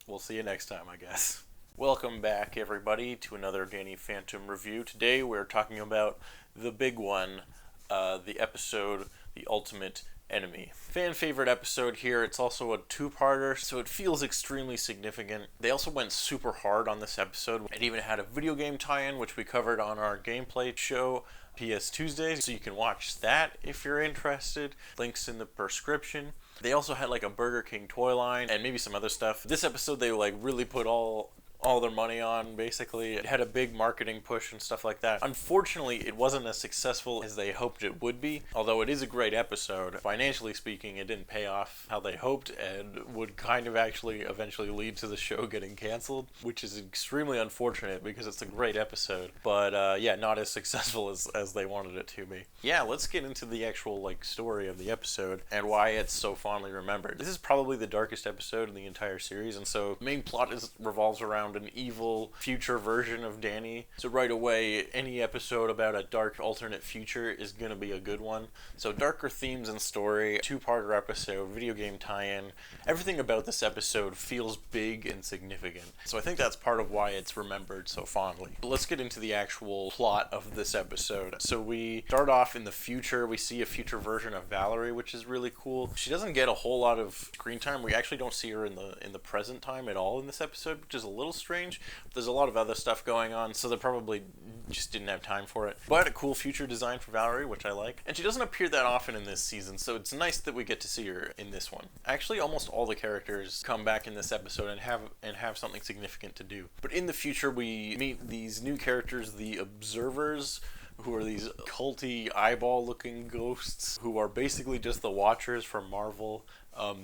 we'll see you next time, I guess. Welcome back, everybody, to another Danny Phantom review. Today we're talking about the big one, the episode, The Ultimate Enemy. Fan favorite episode here. It's also a two-parter, so it feels extremely significant. They also went super hard on this episode. It even had a video game tie-in, which we covered on our gameplay show, PS Tuesdays, so you can watch that if you're interested. Links in the prescription. They also had like a Burger King toy line and maybe some other stuff. This episode they like really put all their money on, basically. It had a big marketing push and stuff like that. Unfortunately, it wasn't as successful as they hoped it would be, although it is a great episode. Financially speaking, it didn't pay off how they hoped and would kind of actually eventually lead to the show getting canceled, which is extremely unfortunate because it's a great episode. But yeah, not as successful as they wanted it to be. Yeah, let's get into the actual like story of the episode and why it's so fondly remembered. This is probably the darkest episode in the entire series, and so the main plot revolves around an evil future version of Danny. So right away, any episode about a dark alternate future is going to be a good one. So darker themes and story, two-parter episode, video game tie-in, everything about this episode feels big and significant. So I think that's part of why it's remembered so fondly. But let's get into the actual plot of this episode. So we start off in the future. We see a future version of Valerie, which is really cool. She doesn't get a whole lot of screen time. We actually don't see her in the present time at all in this episode, which is a little strange. There's a lot of other stuff going on, so they probably just didn't have time for it. But a cool future design for Valerie, which I like. And she doesn't appear that often in this season, so it's nice that we get to see her in this one. Actually, almost all the characters come back in this episode and have something significant to do. But in the future, we meet these new characters, the Observers, who are these culty eyeball-looking ghosts who are basically just the Watchers from Marvel.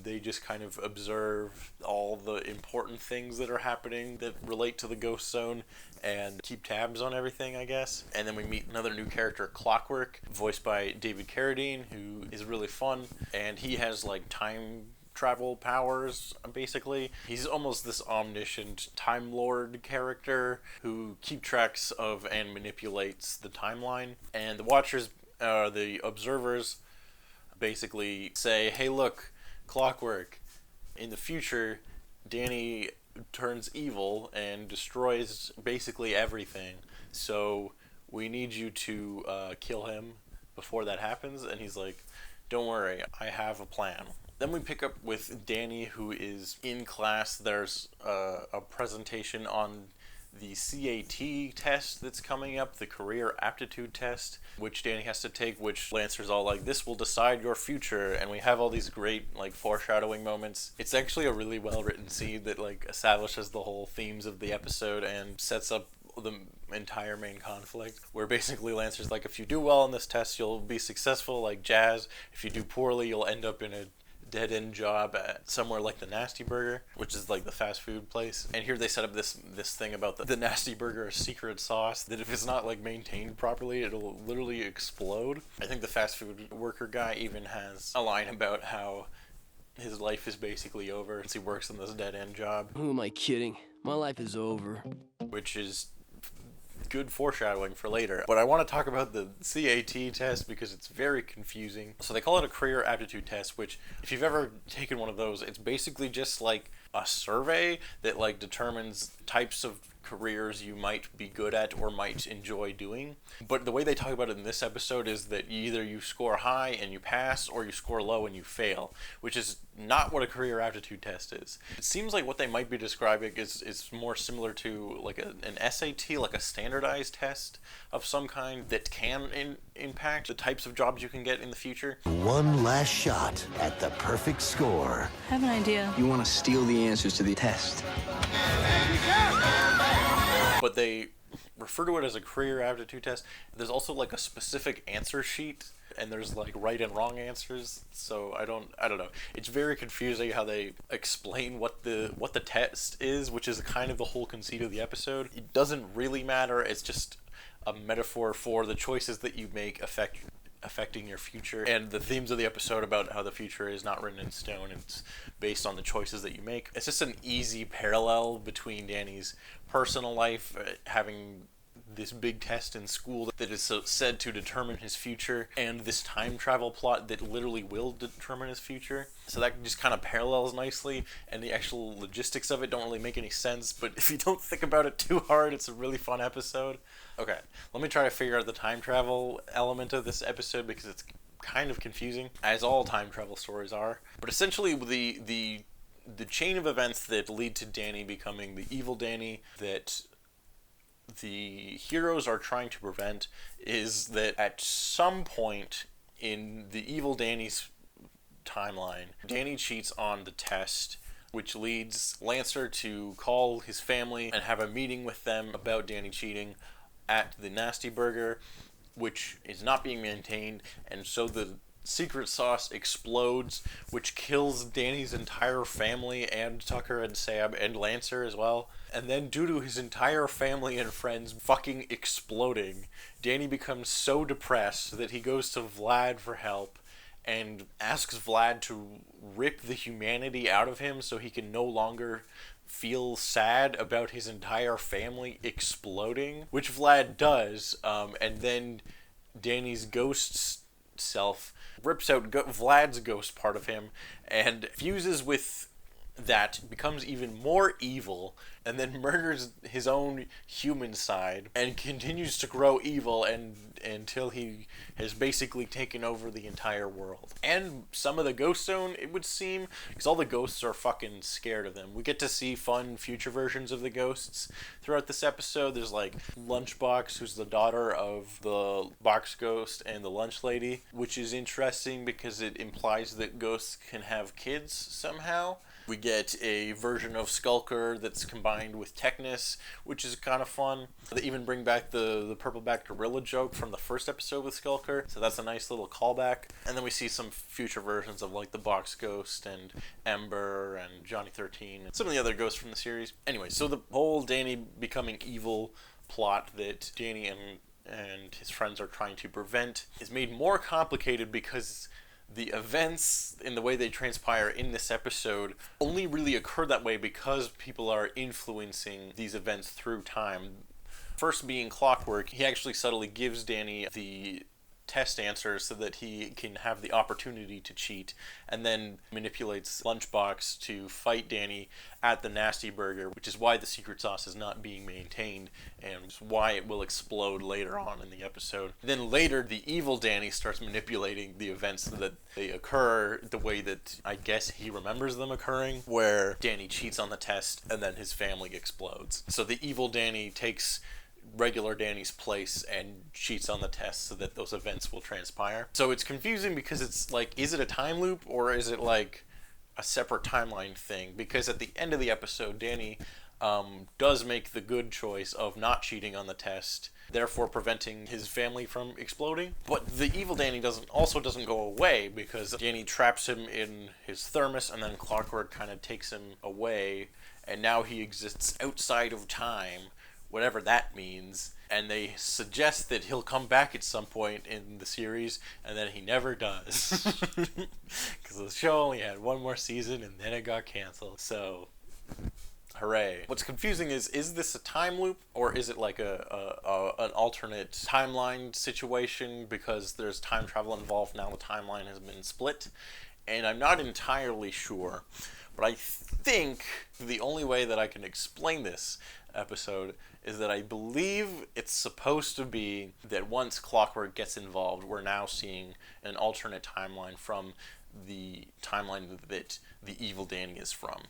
They just kind of observe all the important things that are happening that relate to the Ghost Zone and keep tabs on everything, I guess. And then we meet another new character, Clockwork, voiced by David Carradine, who is really fun. And he has like time travel powers, basically. He's almost this omniscient Time Lord character who keeps tracks of and manipulates the timeline. And the Watchers, the Observers, basically say, hey look, Clockwork, in the future, Danny turns evil and destroys basically everything. So we need you to kill him before that happens. And he's like, don't worry, I have a plan. Then we pick up with Danny, who is in class. There's a presentation on the CAT test that's coming up, the career aptitude test, which Danny has to take, which Lancer's all like, this will decide your future, and we have all these great like foreshadowing moments. It's actually a really well written scene that like establishes the whole themes of the episode and sets up the entire main conflict, where basically Lancer's like, if you do well on this test, you'll be successful like Jazz. If you do poorly, you'll end up in a dead-end job at somewhere like the Nasty Burger, which is like the fast food place. And here they set up this thing about the Nasty Burger secret sauce that if it's not like maintained properly, it'll literally explode. I think the fast food worker guy even has a line about how his life is basically over since he works in this dead-end job. Who am I kidding? My life is over. Which is good foreshadowing for later. But I want to talk about the CAT test because it's very confusing. So they call it a career aptitude test, which if you've ever taken one of those, it's basically just like a survey that like determines types of careers you might be good at or might enjoy doing. But the way they talk about it in this episode is that either you score high and you pass, or you score low and you fail, which is not what a career aptitude test is. It seems like what they might be describing is more similar to like an SAT, like a standardized test of some kind that can impact the types of jobs you can get in the future. One last shot at the perfect score. I have an idea. You want to steal the answers to the test. But they refer to it as a career aptitude test. There's also like a specific answer sheet, and there's like right and wrong answers. So I don't know. It's very confusing how they explain what the test is, which is kind of the whole conceit of the episode. It doesn't really matter. It's just a metaphor for the choices that you make affecting your future, and the themes of the episode about how the future is not written in stone. It's based on the choices that you make. It's just an easy parallel between Danny's personal life, having this big test in school that is said to determine his future, and this time travel plot that literally will determine his future. So that just kind of parallels nicely, and the actual logistics of it don't really make any sense, but if you don't think about it too hard, it's a really fun episode. Okay, let me try to figure out the time travel element of this episode, because it's kind of confusing, as all time travel stories are. But essentially, the chain of events that lead to Danny becoming the evil Danny that the heroes are trying to prevent is that at some point in the evil Danny's timeline, Danny cheats on the test, which leads Lancer to call his family and have a meeting with them about Danny cheating at the Nasty Burger, which is not being maintained, and so the secret sauce explodes, which kills Danny's entire family and Tucker and Sam and Lancer as well. And then due to his entire family and friends fucking exploding, Danny becomes so depressed that he goes to Vlad for help and asks Vlad to rip the humanity out of him so he can no longer feel sad about his entire family exploding, which Vlad does, and then Danny's ghost self rips out Vlad's ghost part of him and fuses with that, becomes even more evil, and then murders his own human side and continues to grow evil until he has basically taken over the entire world. And some of the Ghost Zone, it would seem, because all the ghosts are fucking scared of them. We get to see fun future versions of the ghosts throughout this episode. There's like Lunchbox, who's the daughter of the box ghost and the lunch lady, which is interesting because it implies that ghosts can have kids somehow. We get a version of Skulker that's combined with Technus, which is kind of fun. They even bring back the purple-back gorilla joke from the first episode with Skulker, so that's a nice little callback. And then we see some future versions of like the Box Ghost and Ember and Johnny 13 and some of the other ghosts from the series. Anyway, so the whole Danny becoming evil plot that Danny and his friends are trying to prevent is made more complicated because the events in the way they transpire in this episode only really occur that way because people are influencing these events through time. First being Clockwork, he actually subtly gives Danny the test answers so that he can have the opportunity to cheat, and then manipulates Lunchbox to fight Danny at the Nasty Burger, which is why the secret sauce is not being maintained and why it will explode later on in the episode. Then later, the evil Danny starts manipulating the events so that they occur the way that I guess he remembers them occurring, where Danny cheats on the test and then his family explodes. So the evil Danny takes regular Danny's place and cheats on the test so that those events will transpire. So it's confusing because it's like, is it a time loop or is it like a separate timeline thing? Because at the end of the episode, Danny does make the good choice of not cheating on the test, therefore preventing his family from exploding. But the evil Danny doesn't go away because Danny traps him in his thermos and then Clockwork kind of takes him away, and now he exists outside of time, whatever that means, and they suggest that he'll come back at some point in the series, and then he never does. Because the show only had one more season, and then it got canceled. So, hooray. What's confusing is this a time loop, or is it like an alternate timeline situation, because there's time travel involved now the timeline has been split? And I'm not entirely sure. But I think the only way that I can explain this episode is that I believe it's supposed to be that once Clockwork gets involved, we're now seeing an alternate timeline from the timeline that the evil Danny is from.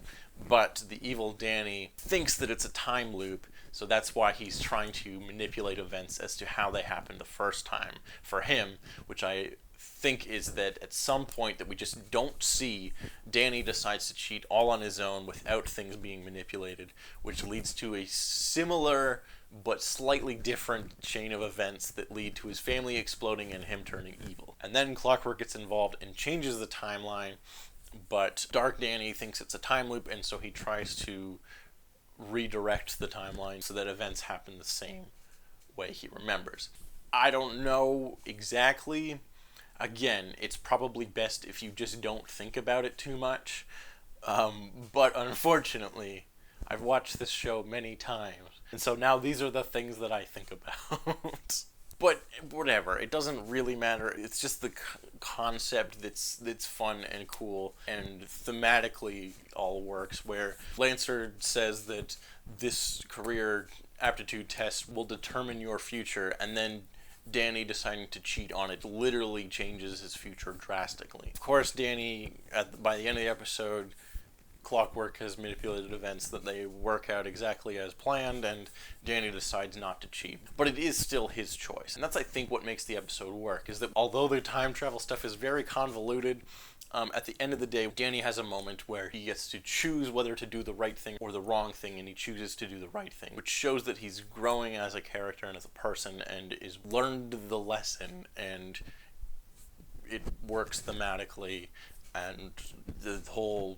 But the evil Danny thinks that it's a time loop, so that's why he's trying to manipulate events as to how they happened the first time for him, which I think is that at some point that we just don't see, Danny decides to cheat all on his own without things being manipulated, which leads to a similar but slightly different chain of events that lead to his family exploding and him turning evil. And then Clockwork gets involved and changes the timeline, but Dark Danny thinks it's a time loop, and so he tries to redirect the timeline so that events happen the same way he remembers. I don't know exactly. Again, it's probably best if you just don't think about it too much. But unfortunately, I've watched this show many times, and so now these are the things that I think about. But whatever, it doesn't really matter. It's just the concept that's fun and cool, and thematically all works, where Lancer says that this career aptitude test will determine your future, and then Danny deciding to cheat on it literally changes his future drastically. Of course, Danny, by the end of the episode, Clockwork has manipulated events that they work out exactly as planned, and Danny decides not to cheat. But it is still his choice. And that's, I think, what makes the episode work, is that although the time travel stuff is very convoluted, at the end of the day, Danny has a moment where he gets to choose whether to do the right thing or the wrong thing, and he chooses to do the right thing, which shows that he's growing as a character and as a person, and is learned the lesson, and it works thematically, and the whole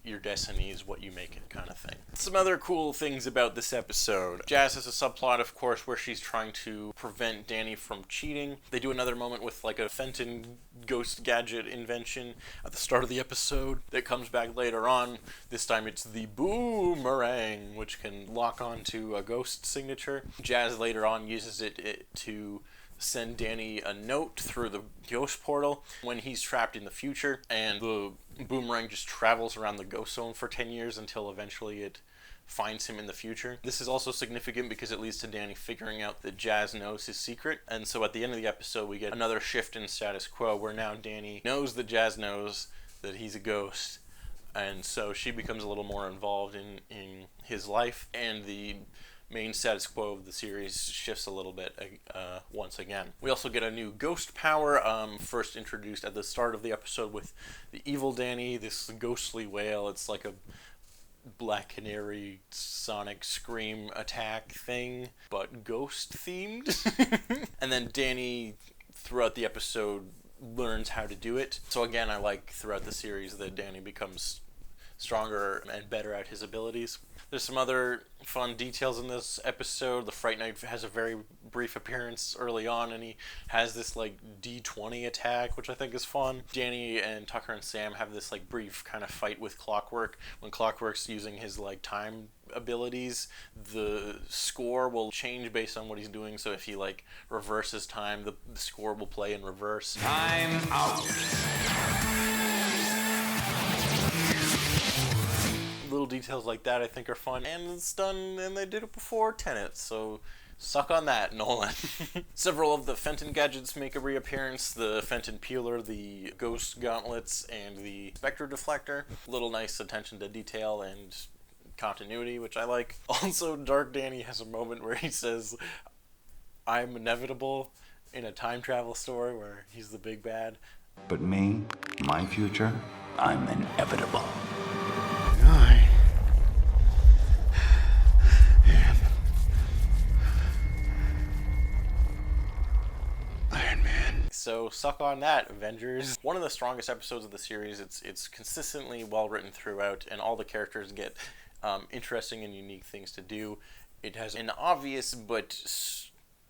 your destiny is what you make it kind of thing. Some other cool things about this episode. Jazz has a subplot, of course, where she's trying to prevent Danny from cheating. They do another moment with like a Fenton ghost gadget invention at the start of the episode that comes back later on. This time it's the boomerang, which can lock onto a ghost signature. Jazz later on uses it to send Danny a note through the ghost portal when he's trapped in the future, and the boomerang just travels around the ghost zone for 10 years until eventually it finds him in the future. This is also significant because it leads to Danny figuring out that Jazz knows his secret, and so at the end of the episode we get another shift in status quo where now Danny knows that Jazz knows that he's a ghost, and so she becomes a little more involved in his life, and the main status quo of the series shifts a little bit once again. We also get a new ghost power, first introduced at the start of the episode with the evil Danny, this ghostly whale. It's like a Black Canary sonic scream attack thing, but ghost themed. And then Danny, throughout the episode, learns how to do it. So again, I like throughout the series that Danny becomes stronger and better at his abilities. There's some other fun details in this episode. The Fright Knight has a very brief appearance early on, and he has this like D20 attack, which I think is fun. Danny and Tucker and Sam have this like brief kind of fight with Clockwork. When Clockwork's using his like time abilities, the score will change based on what he's doing. So if he like reverses time, the score will play in reverse. Time out. Little details like that I think are fun, and it's done, and they did it before Tenet, so suck on that, Nolan. Several of the Fenton gadgets make a reappearance: the Fenton peeler, the ghost gauntlets, and the specter deflector. Little nice attention to detail and continuity, which I like. Also, Dark Danny has a moment where he says, "I'm inevitable," in a time travel story where he's the big bad. But me, my future, I'm inevitable. Iron Man. So suck on that, Avengers. One of the strongest episodes of the series. It's consistently well written throughout, and all the characters get interesting and unique things to do. It has an obvious but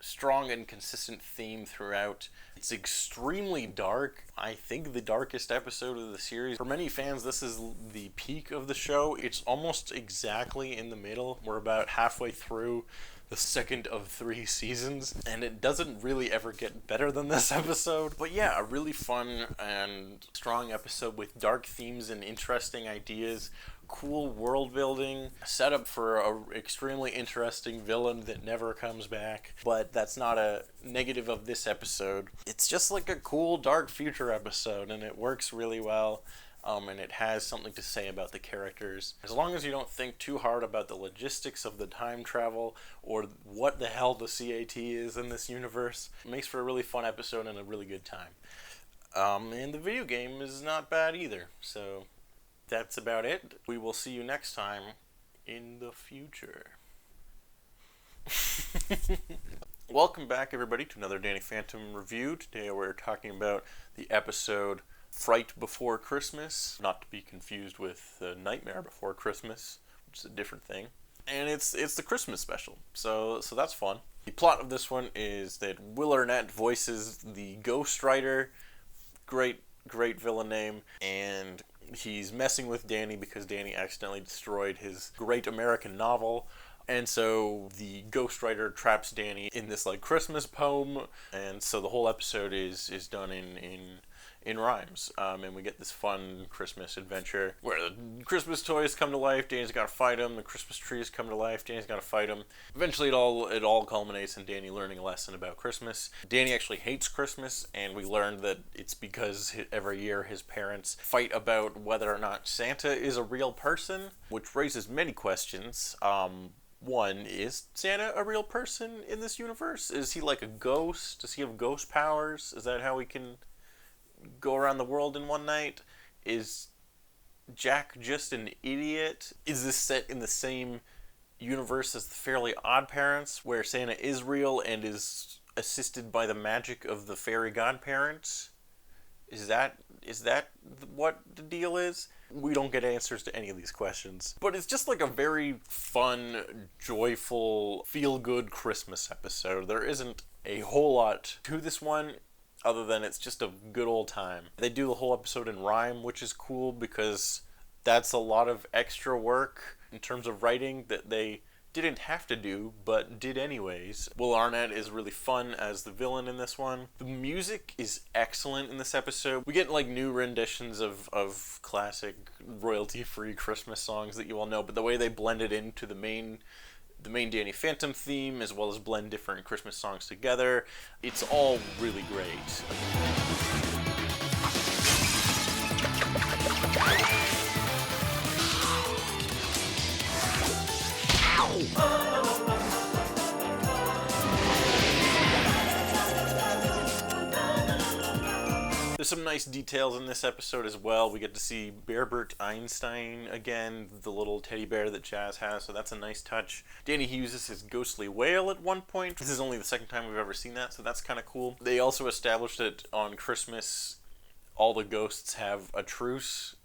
strong and consistent theme throughout. It's extremely dark. I think the darkest episode of the series. For many fans, this is the peak of the show. It's almost exactly in the middle. We're about halfway through the second of 3 seasons, and it doesn't really ever get better than this episode. But yeah, a really fun and strong episode with dark themes and interesting ideas, cool world building, setup for a extremely interesting villain that never comes back. But that's not a negative of this episode. It's just like a cool dark future episode, and it works really well. And it has something to say about the characters. As long as you don't think too hard about the logistics of the time travel or what the hell the CAT is in this universe, it makes for a really fun episode and a really good time. And the video game is not bad either. So that's about it. We will see you next time in the future. Welcome back, everybody, to another Danny Phantom review. Today we're talking about the episode Fright Before Christmas, not to be confused with Nightmare Before Christmas, which is a different thing. And it's the Christmas special, so that's fun. The plot of this one is that Will Arnett voices the Ghost Rider, great villain name, and he's messing with Danny because Danny accidentally destroyed his great American novel. And so the Ghost Rider traps Danny in this like Christmas poem, and so the whole episode is done in rhymes, and we get this fun Christmas adventure where the Christmas toys come to life. Danny's got to fight them. The Christmas trees come to life. Danny's got to fight them. Eventually, it all culminates in Danny learning a lesson about Christmas. Danny actually hates Christmas, and we learned that it's because every year his parents fight about whether or not Santa is a real person, which raises many questions. One, is Santa a real person in this universe? Is he like a ghost? Does he have ghost powers? Is that how he can go around the world in one night? Is Jack just an idiot? Is this set in the same universe as the Fairly Odd Parents, where Santa is real and is assisted by the magic of the fairy godparents? Is that what the deal is? We don't get answers to any of these questions. But it's just like a very fun, joyful, feel-good Christmas episode. There isn't a whole lot to this one, other than it's just a good old time. They do the whole episode in rhyme, which is cool because that's a lot of extra work in terms of writing that they didn't have to do, but did anyways. Will Arnett is really fun as the villain in this one. The music is excellent in this episode. We get like new renditions of classic royalty-free Christmas songs that you all know, but the way they blend it into the main Danny Phantom theme, as well as blend different Christmas songs together, it's all really great. There's some nice details in this episode as well. We get to see Bearbert Einstein again, the little teddy bear that Jazz has, so that's a nice touch. Danny uses his ghostly whale at one point. This is only the second time we've ever seen that, so that's kind of cool. They also established that on Christmas, all the ghosts have a truce,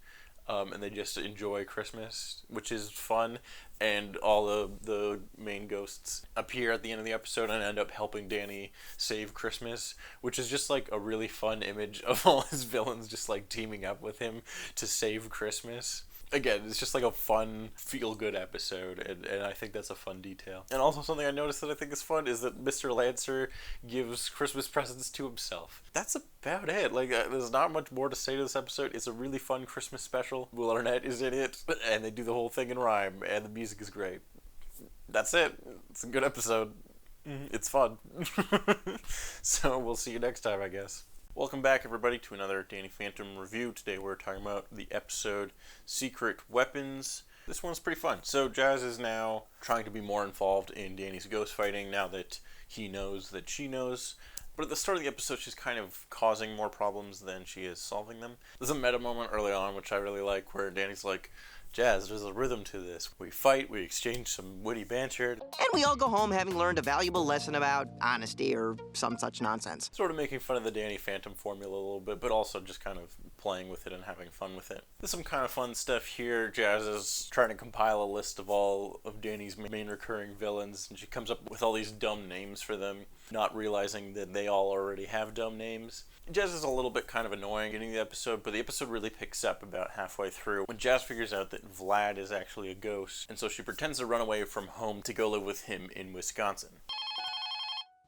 and they just enjoy Christmas, which is fun. And all the main ghosts appear at the end of the episode and end up helping Danny save Christmas, which is just like a really fun image of all his villains just like teaming up with him to save Christmas. Again, it's just like a fun, feel-good episode, and I think that's a fun detail. And also something I noticed that I think is fun is that Mr. Lancer gives Christmas presents to himself. That's about it. Like, there's not much more to say to this episode. It's a really fun Christmas special. Will Arnett is in it, and they do the whole thing in rhyme, and the music is great. That's it. It's a good episode. It's fun. So we'll see you next time, I guess. Welcome back, everybody, to another Danny Phantom review. Today we're talking about the episode Secret Weapons. This one's pretty fun. So Jazz is now trying to be more involved in Danny's ghost fighting now that he knows that she knows. But at the start of the episode, she's kind of causing more problems than she is solving them. There's a meta moment early on, which I really like, where Danny's like, Jazz, there's a rhythm to this. We fight, we exchange some witty banter. And we all go home having learned a valuable lesson about honesty or some such nonsense. Sort of making fun of the Danny Phantom formula a little bit, but also just kind of playing with it and having fun with it. There's some kind of fun stuff here. Jazz is trying to compile a list of all of Danny's main recurring villains, and she comes up with all these dumb names for them, not realizing that they all already have dumb names. Jazz is a little bit kind of annoying in the episode, but the episode really picks up about halfway through when Jazz figures out that Vlad is actually a ghost, and so she pretends to run away from home to go live with him in Wisconsin.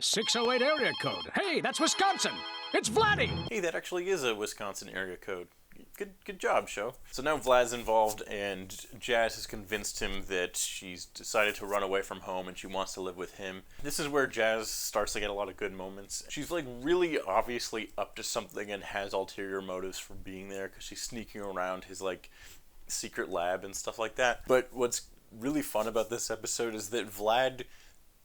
608 area code. Hey, that's Wisconsin. It's Vladdy. Hey, that actually is a Wisconsin area code. Good job, show. So now Vlad's involved, and Jazz has convinced him that she's decided to run away from home and she wants to live with him. This is where Jazz starts to get a lot of good moments. She's like really obviously up to something and has ulterior motives for being there because she's sneaking around his like secret lab and stuff like that. But what's really fun about this episode is that Vlad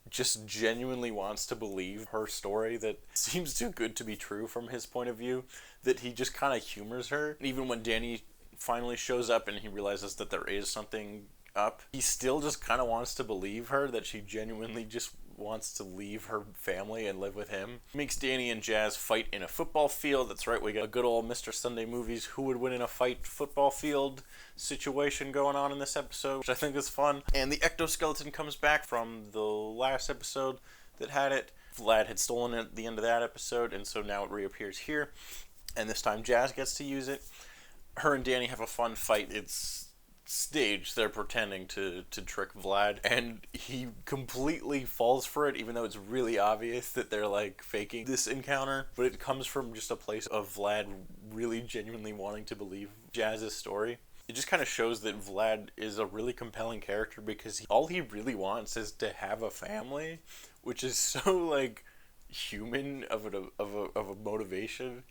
just genuinely wants to believe her story that seems too good to be true from his point of view, that he just kind of humors her. Even when Danny finally shows up and he realizes that there is something up, he still just kind of wants to believe her that she genuinely just wants to leave her family and live with him. Makes Danny and Jazz fight in a football field. That's right, we got a good old Mr. Sunday Movies who would win in a fight football field situation going on in this episode, which I think is fun. And the ectoskeleton comes back from the last episode that had it. Vlad had stolen it at the end of that episode, and so now it reappears here. And this time Jazz gets to use it. Her and Danny have a fun fight. It's staged. They're pretending to trick Vlad, and he completely falls for it, even though it's really obvious that they're like faking this encounter. But it comes from just a place of Vlad really genuinely wanting to believe Jazz's story. It just kind of shows that Vlad is a really compelling character because all he really wants is to have a family, which is so like human of a motivation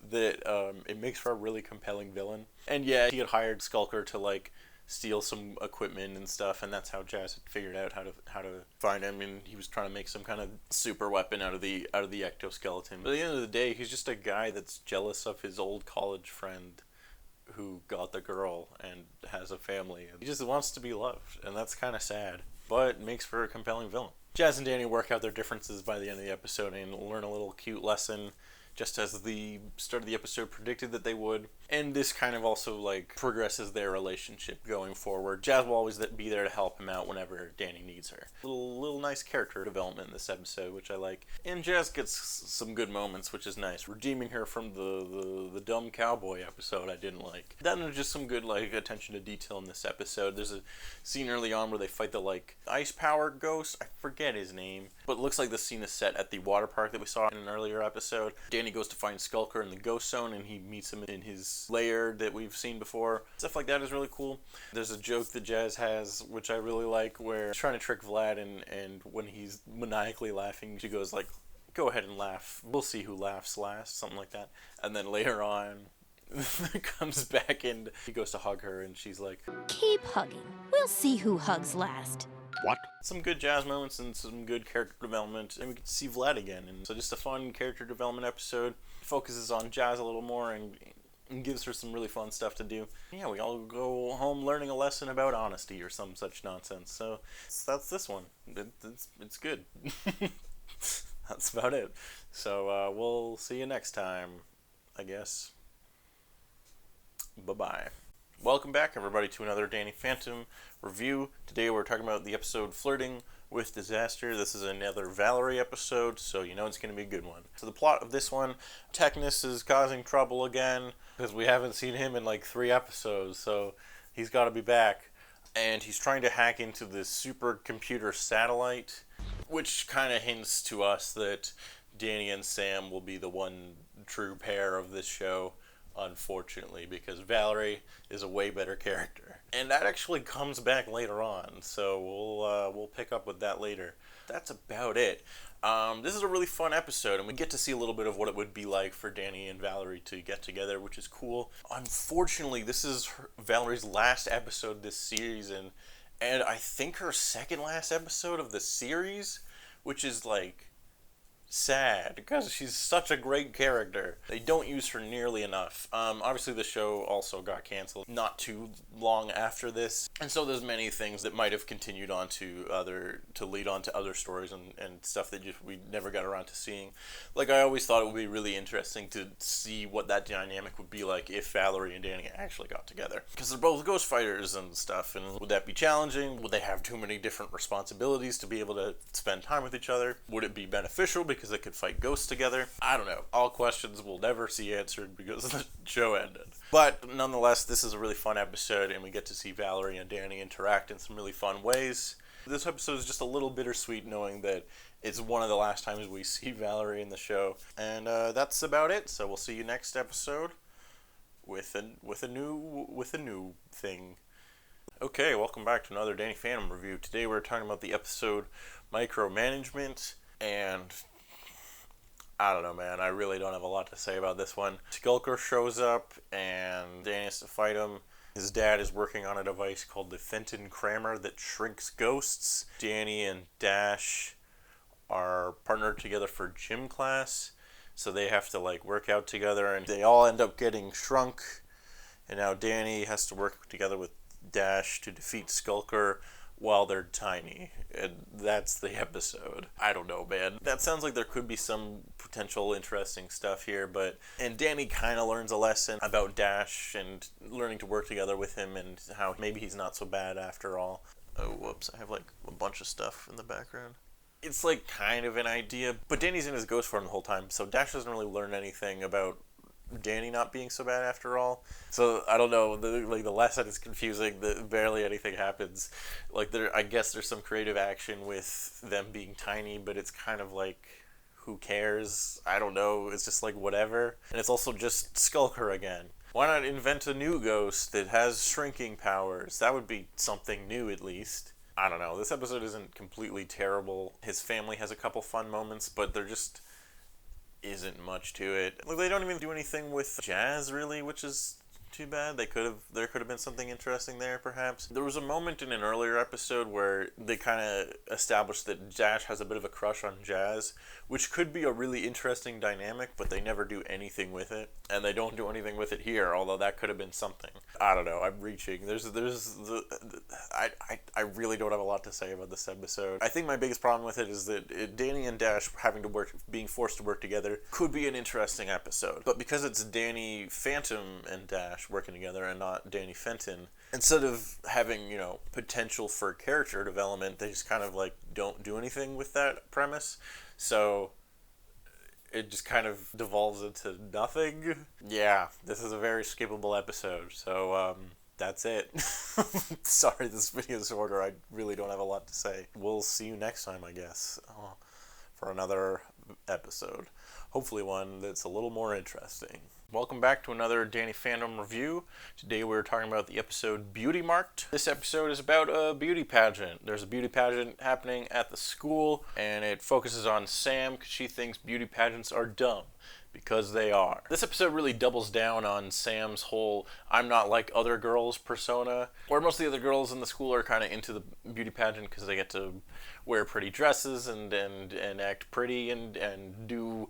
that it makes for a really compelling villain. And yeah, he had hired Skulker to like steal some equipment and stuff, and that's how Jazz had figured out how to find him. And he was trying to make some kind of super weapon out of the ectoskeleton. But at the end of the day, he's just a guy that's jealous of his old college friend who got the girl and has a family. He just wants to be loved, and that's kind of sad, but makes for a compelling villain. Jazz and Danny work out their differences by the end of the episode and learn a little cute lesson, just as the start of the episode predicted that they would. And this kind of also like progresses their relationship going forward. Jazz will always be there to help him out whenever Danny needs her. Little nice character development in this episode, which I like. And Jazz gets some good moments, which is nice. Redeeming her from the dumb cowboy episode I didn't like. Then there's just some good like attention to detail in this episode. There's a scene early on where they fight the like ice power ghost. I forget his name, but it looks like the scene is set at the water park that we saw in an earlier episode. Danny goes to find Skulker in the ghost zone, and he meets him in his lair that we've seen before. Stuff like that is really cool. There's a joke that Jazz has, which I really like, where she's trying to trick Vlad, and when he's maniacally laughing, she goes like, "Go ahead and laugh. We'll see who laughs last," something like that. And then later on, comes back and he goes to hug her, and she's like, Keep hugging. We'll see who hugs last. What? Some good Jazz moments and some good character development, and we get to see Vlad again. And so just a fun character development episode. Focuses on Jazz a little more and gives her some really fun stuff to do. Yeah, we all go home learning a lesson about honesty or some such nonsense. So that's this one. It's good. That's about it. So we'll see you next time, I guess. Bye-bye. Welcome back, everybody, to another Danny Phantom review. Today we're talking about the episode Flirting with Disaster. This is another Valerie episode, so you know it's going to be a good one. So the plot of this one, Technus is causing trouble again, because we haven't seen him in like 3 episodes, so he's got to be back. And he's trying to hack into this supercomputer satellite, which kind of hints to us that Danny and Sam will be the one true pair of this show, unfortunately, because Valerie is a way better character. And that actually comes back later on, so we'll pick up with that later. That's about it. This is a really fun episode, and we get to see a little bit of what it would be like for Danny and Valerie to get together, which is cool. Unfortunately, this is Valerie's last episode this season, and I think her second last episode of the series, which is like sad because she's such a great character. They don't use her nearly enough. Obviously the show also got canceled not too long after this, and so there's many things that might have continued on to lead on to other stories and stuff that we never got around to seeing. Like, I always thought it would be really interesting to see what that dynamic would be like if Valerie and Danny actually got together, because they're both ghost fighters and stuff. And would that be challenging? Would they have too many different responsibilities to be able to spend time with each other? Would it be beneficial because because they could fight ghosts together. I don't know. All questions we'll never see answered because the show ended. But nonetheless, this is a really fun episode, and we get to see Valerie and Danny interact in some really fun ways. This episode is just a little bittersweet knowing that it's one of the last times we see Valerie in the show. And that's about it. So we'll see you next episode with a new thing. Okay, welcome back to another Danny Phantom review. Today we're talking about the episode Micromanagement, and I don't know, man, I really don't have a lot to say about this one. Skulker shows up, and Danny has to fight him. His dad is working on a device called the Fenton Crammer that shrinks ghosts. Danny and Dash are partnered together for gym class, so they have to work out together, and they all end up getting shrunk, and now Danny has to work together with Dash to defeat Skulker while they're tiny. And that's the episode. I don't know, man. That sounds like there could be some potential interesting stuff here, and Danny kind of learns a lesson about Dash and learning to work together with him and how maybe he's not so bad after all. Oh, whoops. I have a bunch of stuff in the background. It's kind of an idea, but Danny's in his ghost form the whole time, so Dash doesn't really learn anything about Danny not being so bad after all. So I don't know, the lesson is confusing. Barely anything happens. I guess there's some creative action with them being tiny, but it's kind of who cares? I don't know. It's just whatever. And it's also just Skulker again. Why not invent a new ghost that has shrinking powers? That would be something new, at least. I don't know. This episode isn't completely terrible. His family has a couple fun moments, but there just isn't much to it. They don't even do anything with Jazz, really, which is too bad. There could have been something interesting there, perhaps. There was a moment in an earlier episode where they kind of established that Dash has a bit of a crush on Jazz, which could be a really interesting dynamic, but they never do anything with it, and they don't do anything with it here, although that could have been something. I don't know, I'm reaching. I really don't have a lot to say about this episode. I think my biggest problem with it is that Danny and Dash being forced to work together could be an interesting episode, but because it's Danny Phantom and Dash working together and not Danny Fenton, instead of having, potential for character development, they just kind of don't do anything with that premise. So it just kind of devolves into nothing. Yeah, this is a very skippable episode. So that's it. Sorry, this video is shorter. I really don't have a lot to say. We'll see you next time, I guess, for another episode. Hopefully one that's a little more interesting. Welcome back to another Danny Phantom review. Today we're talking about the episode Beauty Marked. This episode is about a beauty pageant. There's a beauty pageant happening at the school, and it focuses on Sam because she thinks beauty pageants are dumb. Because they are. This episode really doubles down on Sam's whole I'm not like other girls persona, where most of the other girls in the school are kind of into the beauty pageant because they get to wear pretty dresses and act pretty and do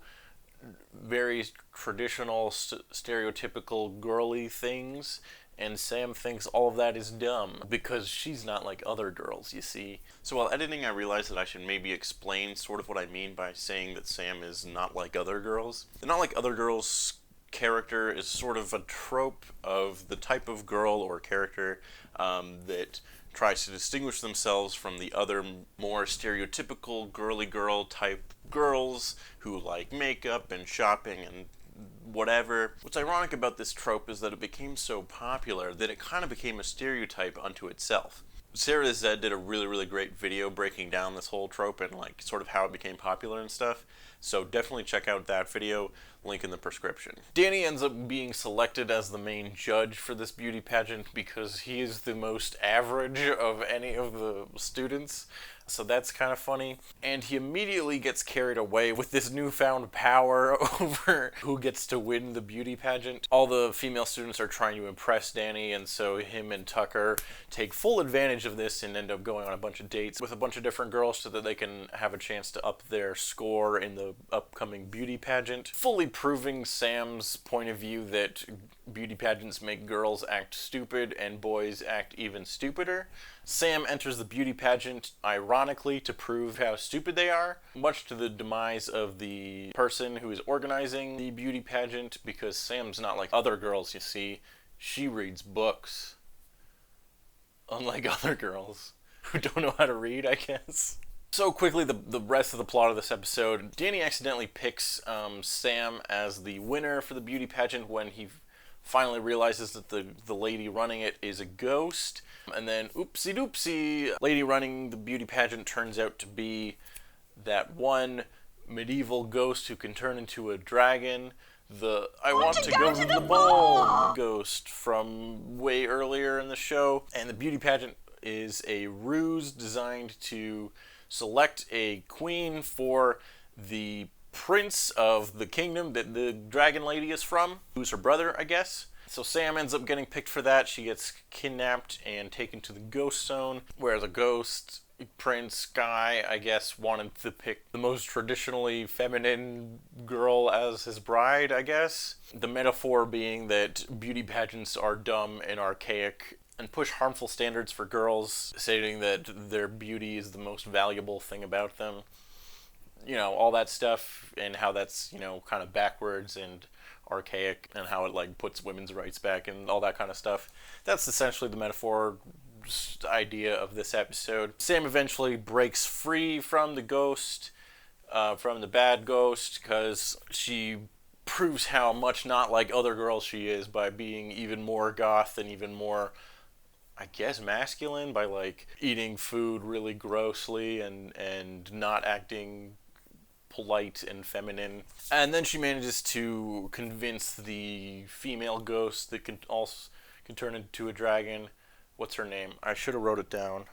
very traditional, stereotypical girly things, and Sam thinks all of that is dumb because she's not like other girls, you see. So while editing, I realized that I should maybe explain sort of what I mean by saying that Sam is not like other girls. The not like other girls character is sort of a trope of the type of girl or character that tries to distinguish themselves from the other more stereotypical girly girl type girls who like makeup and shopping and whatever. What's ironic about this trope is that it became so popular that it kind of became a stereotype unto itself. Sarah Zed did a really, really great video breaking down this whole trope and sort of how it became popular and stuff. So definitely check out that video, link in the prescription. Danny ends up being selected as the main judge for this beauty pageant because he is the most average of any of the students. So that's kind of funny. And he immediately gets carried away with this newfound power over who gets to win the beauty pageant. All the female students are trying to impress Danny, and so him and Tucker take full advantage of this and end up going on a bunch of dates with a bunch of different girls so that they can have a chance to up their score in the upcoming beauty pageant, fully proving Sam's point of view that beauty pageants make girls act stupid and boys act even stupider. Sam enters the beauty pageant, ironically, to prove how stupid they are, much to the demise of the person who is organizing the beauty pageant, because Sam's not like other girls, you see. She reads books. Unlike other girls who don't know how to read, I guess. So quickly, the rest of the plot of this episode, Danny accidentally picks Sam as the winner for the beauty pageant when he finally realizes that the lady running it is a ghost. And then, oopsie doopsie, lady running the beauty pageant turns out to be that one medieval ghost who can turn into a dragon. The I want to go to the ball ghost from way earlier in the show. And the beauty pageant is a ruse designed to select a queen for the prince of the kingdom that the dragon lady is from, who's her brother, I guess. So Sam ends up getting picked for that. She gets kidnapped and taken to the ghost zone, where the ghost prince guy, I guess, wanted to pick the most traditionally feminine girl as his bride, I guess. The metaphor being that beauty pageants are dumb and archaic and push harmful standards for girls, stating that their beauty is the most valuable thing about them. You know, all that stuff, and how that's, you know, kind of backwards and archaic, and how it like puts women's rights back and all that kind of stuff. That's essentially the metaphor idea of this episode. Sam eventually breaks free from the ghost, from the bad ghost, because she proves how much not like other girls she is by being even more goth and even more, I guess, masculine, by like eating food really grossly and not acting polite and feminine. And then she manages to convince the female ghost that can turn into a dragon. What's her name? I should have wrote it down.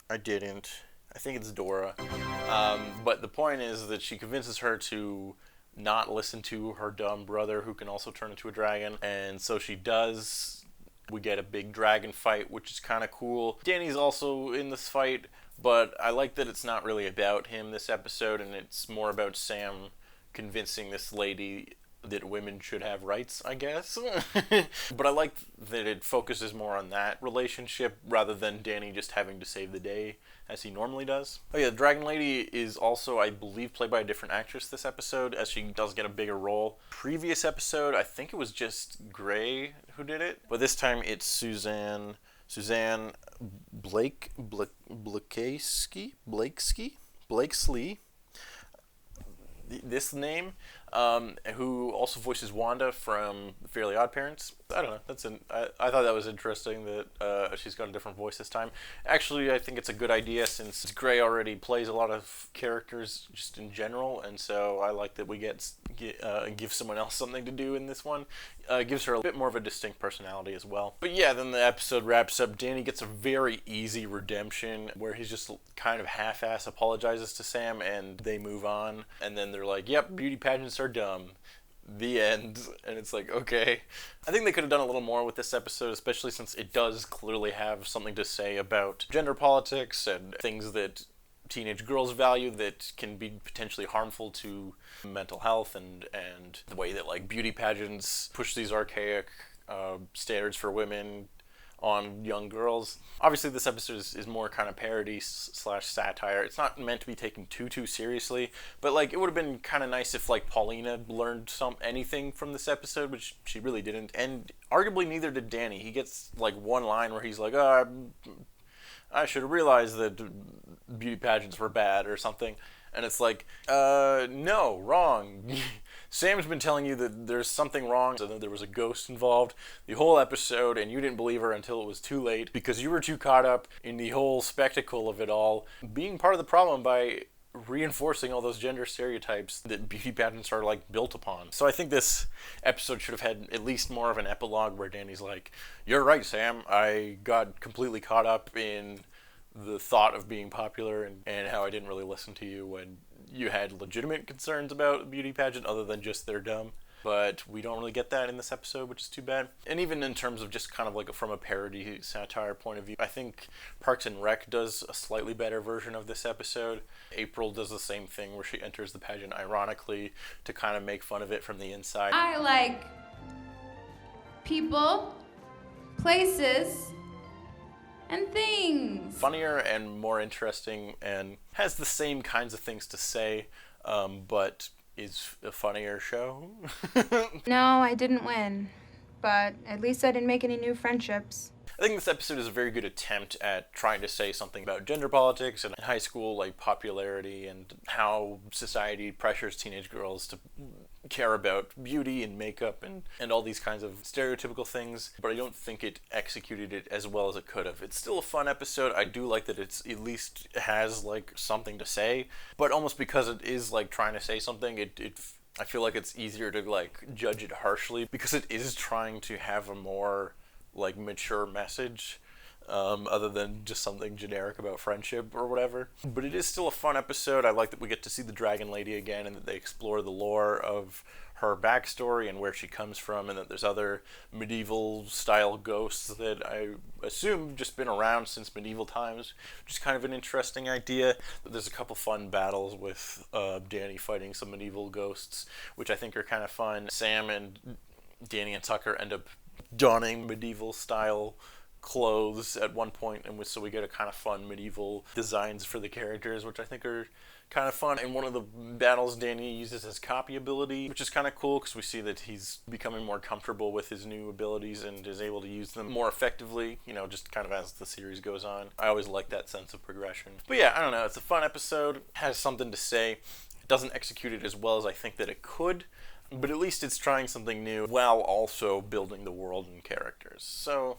I didn't. I think it's Dora. But the point is that she convinces her to not listen to her dumb brother, who can also turn into a dragon. And so she does. We get a big dragon fight, which is kind of cool. Danny's also in this fight, but I like that it's not really about him this episode, and it's more about Sam convincing this lady that women should have rights, I guess. But I like that it focuses more on that relationship rather than Danny just having to save the day as he normally does. Oh yeah, the Dragon Lady is also, I believe, played by a different actress this episode, as she does get a bigger role. Previous episode, I think it was just Gray who did it, but this time it's Suzanne Blakesley. This name, who also voices Wanda from Fairly Odd Parents. I don't know. I thought that was interesting that she's got a different voice this time. Actually, I think it's a good idea since Gray already plays a lot of characters just in general, and so I like that we give someone else something to do in this one. Gives her a bit more of a distinct personality as well. But yeah, then the episode wraps up. Danny gets a very easy redemption where he's just kind of half-ass apologizes to Sam and they move on. And then they're like, yep, beauty pageants are dumb. The end. And it's like, okay. I think they could have done a little more with this episode, especially since it does clearly have something to say about gender politics and things that teenage girls value that can be potentially harmful to mental health, and the way that like beauty pageants push these archaic standards for women on young girls. Obviously this episode is more kind of parody / satire. It's not meant to be taken too seriously, but like it would have been kind of nice if like Paulina learned anything from this episode, which she really didn't, and arguably neither did Danny. He gets like one line where he's like, I should have realized that beauty pageants were bad or something. And it's like, no, wrong. Sam's been telling you that there's something wrong, so that there was a ghost involved the whole episode, and you didn't believe her until it was too late because you were too caught up in the whole spectacle of it all, being part of the problem by reinforcing all those gender stereotypes that beauty pageants are like built upon. So I think this episode should have had at least more of an epilogue where Danny's like, you're right, Sam, I got completely caught up in the thought of being popular and how I didn't really listen to you when you had legitimate concerns about the beauty pageant other than just they're dumb. But we don't really get that in this episode, which is too bad. And even in terms of just kind of like from a parody satire point of view, I think Parks and Rec does a slightly better version of this episode. April does the same thing where she enters the pageant ironically to kind of make fun of it from the inside. I like people, places, and things. Funnier and more interesting, and has the same kinds of things to say, but is a funnier show. No, I didn't win, but at least I didn't make any new friendships. I think this episode is a very good attempt at trying to say something about gender politics and high school like popularity and how society pressures teenage girls to care about beauty and makeup and all these kinds of stereotypical things, but I don't think it executed it as well as it could have. It's still a fun episode. I do like that it's at least has like something to say, but almost because it is like trying to say something, I feel like it's easier to like judge it harshly because it is trying to have a more like mature message, other than just something generic about friendship or whatever. But it is still a fun episode. I like that we get to see the Dragon Lady again and that they explore the lore of her backstory and where she comes from, and that there's other medieval style ghosts that I assume just been around since medieval times, which is kind of an interesting idea. But there's a couple fun battles with Danny fighting some medieval ghosts, which I think are kind of fun. Sam and Danny and Tucker end up donning medieval style clothes at one point, and so we get a kind of fun medieval designs for the characters, which I think are kind of fun. And one of the battles Danny uses his copy ability, which is kind of cool because we see that he's becoming more comfortable with his new abilities and is able to use them more effectively, you know, just kind of as the series goes on. I always like that sense of progression. But yeah, I don't know, it's a fun episode, has something to say. It doesn't execute it as well as I think that it could, but at least it's trying something new while also building the world and characters. So,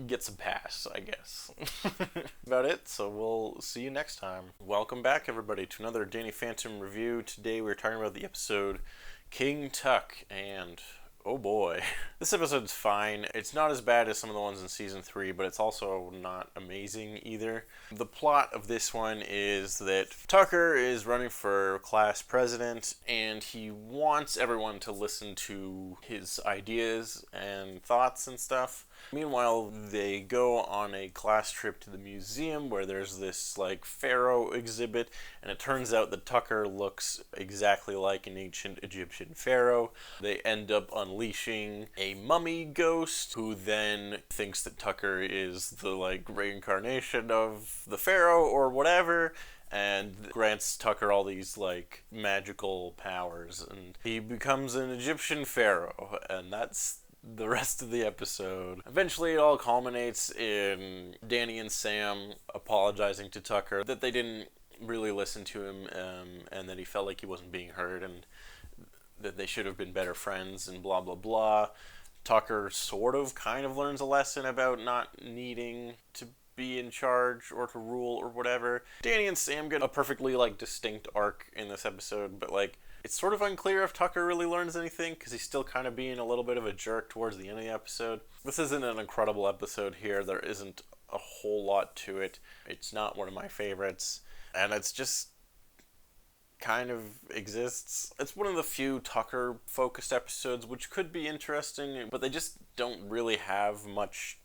gets a pass, I guess. About it, so we'll see you next time. Welcome back, everybody, to another Danny Phantom review. Today we're talking about the episode King Tuck, and oh boy. This episode's fine. It's not as bad as some of the ones in Season 3, but it's also not amazing either. The plot of this one is that Tucker is running for class president, and he wants everyone to listen to his ideas and thoughts and stuff. Meanwhile, they go on a class trip to the museum where there's this like pharaoh exhibit, and it turns out that Tucker looks exactly like an ancient Egyptian pharaoh. They end up unleashing a mummy ghost who then thinks that Tucker is the like reincarnation of the pharaoh or whatever, and grants Tucker all these like magical powers, and he becomes an Egyptian pharaoh, and that's the rest of the episode. Eventually it all culminates in Danny and Sam apologizing to Tucker that they didn't really listen to him, and that he felt like he wasn't being heard, and that they should have been better friends, and blah blah blah. Tucker sort of kind of learns a lesson about not needing to be in charge or to rule or whatever. Danny and Sam get a perfectly like distinct arc in this episode, but like it's sort of unclear if Tucker really learns anything because he's still kind of being a little bit of a jerk towards the end of the episode. This isn't an incredible episode here. There isn't a whole lot to it. It's not one of my favorites, and it's just kind of exists. It's one of the few Tucker focused episodes which could be interesting, but they just don't really have much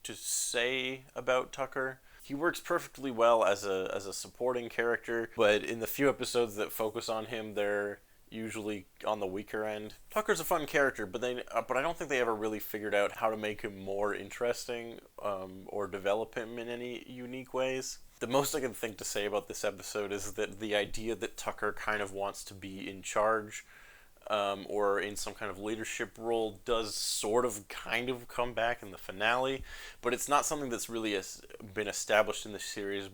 to say about Tucker. He works perfectly well as a supporting character, but in the few episodes that focus on him, they're usually on the weaker end. Tucker's a fun character, but I don't think they ever really figured out how to make him more interesting, or develop him in any unique ways. The most I can think to say about this episode is that the idea that Tucker kind of wants to be in charge, or in some kind of leadership role, does sort of kind of come back in the finale, but it's not something that's really been established in the series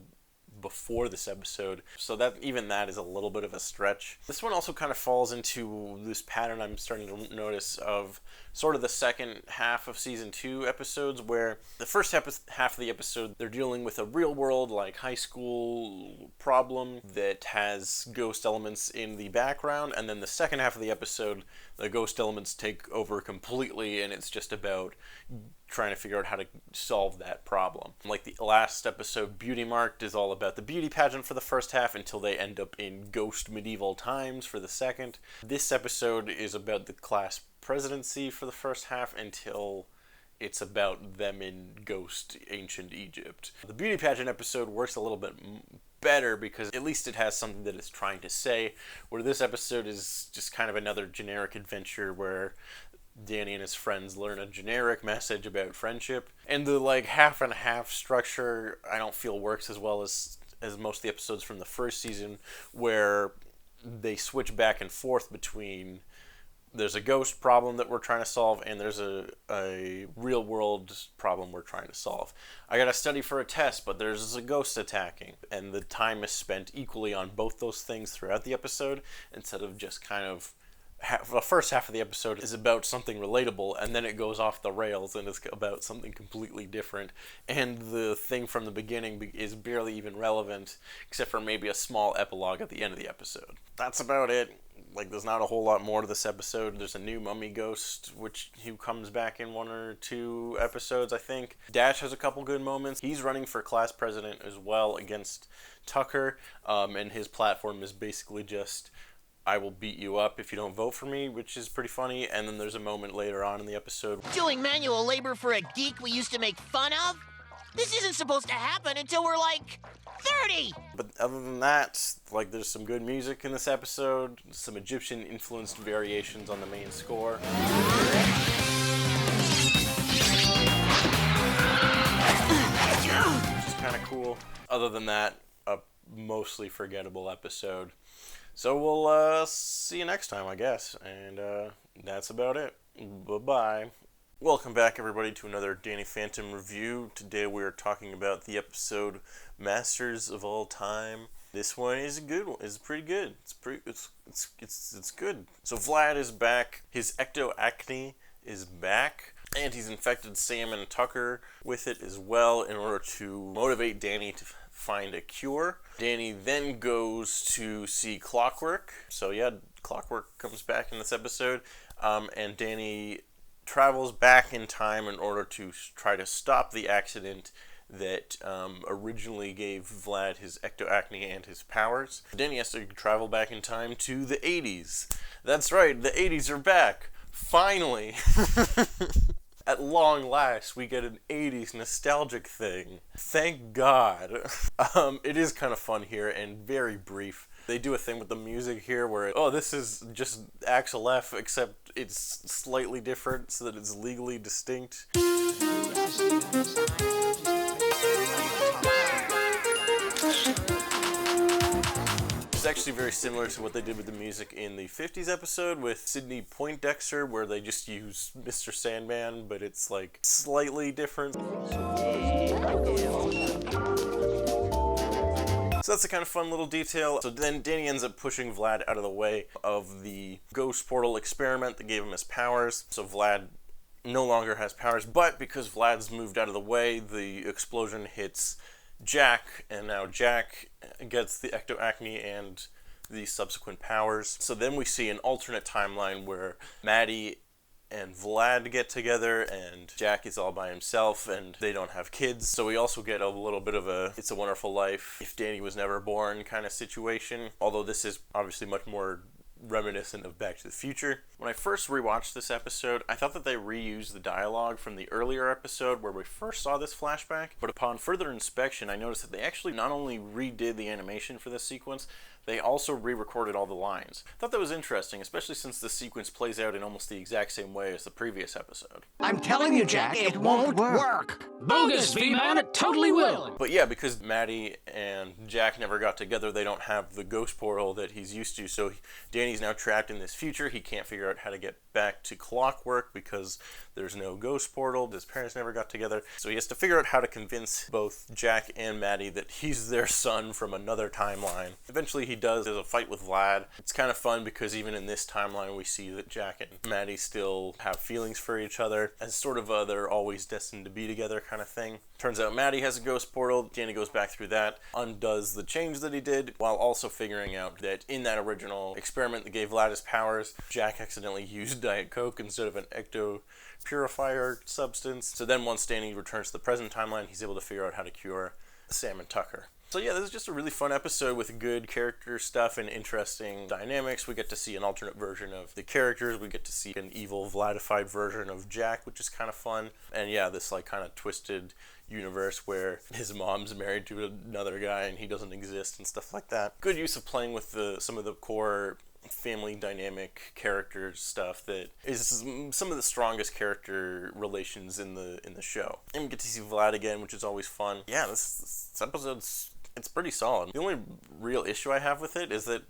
before this episode, so that is a little bit of a stretch. This one also kind of falls into this pattern I'm starting to notice of sort of the second half of Season 2 episodes, where the first half of the episode they're dealing with a real world like high school problem that has ghost elements in the background, and then the second half of the episode the ghost elements take over completely and it's just about trying to figure out how to solve that problem. Like the last episode, Beauty Marked, is all about the beauty pageant for the first half until they end up in ghost medieval times for the second. This episode is about the class presidency for the first half until it's about them in ghost ancient Egypt. The beauty pageant episode works a little bit better because at least it has something that it's trying to say, where this episode is just kind of another generic adventure where Danny and his friends learn a generic message about friendship, and the like half and half structure I don't feel works as well as most of the episodes from the first season, where they switch back and forth between there's a ghost problem that we're trying to solve, and there's a real world problem we're trying to solve. I gotta study for a test, but there's a ghost attacking, and the time is spent equally on both those things throughout the episode, instead of just kind of the first half of the episode is about something relatable, and then it goes off the rails and it's about something completely different, and the thing from the beginning is barely even relevant, except for maybe a small epilogue at the end of the episode. That's about it. Like, there's not a whole lot more to this episode. There's a new mummy ghost, who comes back in 1 or 2 episodes, I think. Dash has a couple good moments. He's running for class president as well against Tucker, and his platform is basically just, I will beat you up if you don't vote for me, which is pretty funny. And then there's a moment later on in the episode. Doing manual labor for a geek we used to make fun of? This isn't supposed to happen until we're like 30! But other than that, like, there's some good music in this episode, some Egyptian-influenced variations on the main score. Which is kind of cool. Other than that, a mostly forgettable episode. So we'll see you next time, I guess. And that's about it. Bye-bye. Welcome back, everybody, to another Danny Phantom review. Today we are talking about the episode Masters of All Time. This one is a good one. It's pretty good. It's good. So Vlad is back. His ectoacne is back, and he's infected Sam and Tucker with it as well in order to motivate Danny to find a cure. Danny then goes to see Clockwork. So yeah, Clockwork comes back in this episode, and Danny travels back in time in order to try to stop the accident that originally gave Vlad his ectoacne and his powers. Danny has to travel back in time to the 80s. That's right, the 80s are back. Finally. At long last, we get an 80s nostalgic thing. Thank God. It is kind of fun here and very brief. They do a thing with the music here where, this is just Axel F, except it's slightly different so that it's legally distinct. It's actually very similar to what they did with the music in the 50s episode with Sidney Poindexter, where they just use Mr. Sandman, but it's like slightly different. So that's a kind of fun little detail. So then Danny ends up pushing Vlad out of the way of the ghost portal experiment that gave him his powers. So Vlad no longer has powers, but because Vlad's moved out of the way, the explosion hits Jack, and now Jack gets the ectoacne and the subsequent powers. So then we see an alternate timeline where Maddie and Vlad get together and Jack is all by himself and they don't have kids. So we also get a little bit of a It's a Wonderful Life, If Danny Was Never Born kind of situation. Although this is obviously much more reminiscent of Back to the Future. When I first rewatched this episode, I thought that they reused the dialogue from the earlier episode where we first saw this flashback, but upon further inspection, I noticed that they actually not only redid the animation for this sequence, they also re-recorded all the lines. I thought that was interesting, especially since this sequence plays out in almost the exact same way as the previous episode. I'm telling you, Jack, it won't work. Bogus, V-Man, it totally will. But yeah, because Maddie and Jack never got together, they don't have the ghost portal that he's used to, so Danny's now trapped in this future. He can't figure out how to get back to Clockwork because there's no ghost portal. His parents never got together, so he has to figure out how to convince both Jack and Maddie that he's their son from another timeline. Eventually he does. There's a fight with Vlad. It's kind of fun because even in this timeline we see that Jack and Maddie still have feelings for each other as sort of they're always destined to be together kind of thing. Turns out Maddie has a ghost portal. Danny goes back through that, undoes the change that he did, while also figuring out that in that original experiment that gave Vlad his powers, Jack accidentally used Diet Coke instead of an ecto purifier substance. So then once Danny returns to the present timeline, he's able to figure out how to cure Sam and Tucker. So yeah, this is just a really fun episode with good character stuff and interesting dynamics. We get to see an alternate version of the characters. We get to see an evil Vladified version of Jack, which is kind of fun. And yeah, this like kind of twisted universe where his mom's married to another guy and he doesn't exist and stuff like that. Good use of playing with some of the core family dynamic character stuff that is some of the strongest character relations in the show. And we get to see Vlad again, which is always fun. Yeah, this episode's it's pretty solid. The only real issue I have with it is that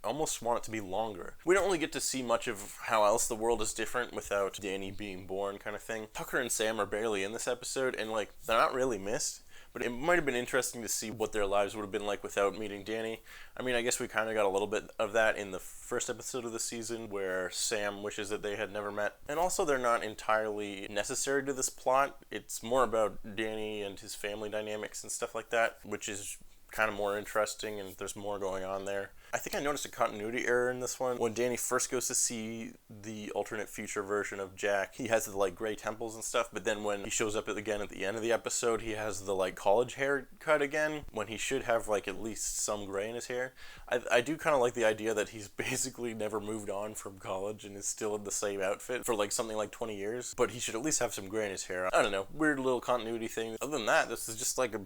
almost want it to be longer. We don't really get to see much of how else the world is different without Danny being born kind of thing. Tucker and Sam are barely in this episode, and like they're not really missed. But it might have been interesting to see what their lives would have been like without meeting Danny. I mean, I guess we kind of got a little bit of that in the first episode of the season where Sam wishes that they had never met. And also, they're not entirely necessary to this plot. It's more about Danny and his family dynamics and stuff like that, which is kind of more interesting, and there's more going on there. I think I noticed a continuity error in this one. When Danny first goes to see the alternate future version of Jack, he has the like gray temples and stuff, but then when he shows up again at the end of the episode, he has the like college haircut again, when he should have like at least some gray in his hair. I do kind of like the idea that he's basically never moved on from college and is still in the same outfit for like something like 20 years, but he should at least have some gray in his hair. I don't know, weird little continuity thing. Other than that, this is just like a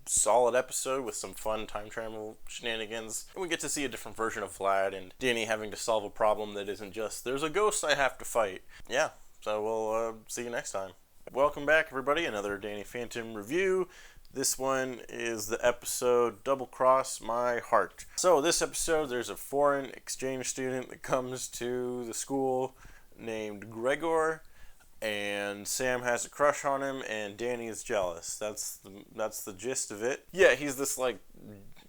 solid episode with some fun time travel shenanigans. And we get to see a different version of Vlad and Danny having to solve a problem that isn't just, there's a ghost I have to fight. Yeah, so we'll see you next time. Welcome back, everybody. Another Danny Phantom review. This one is the episode Double Cross My Heart. So this episode, there's a foreign exchange student that comes to the school named Gregor, and Sam has a crush on him, and Danny is jealous. That's the gist of it. Yeah, he's this like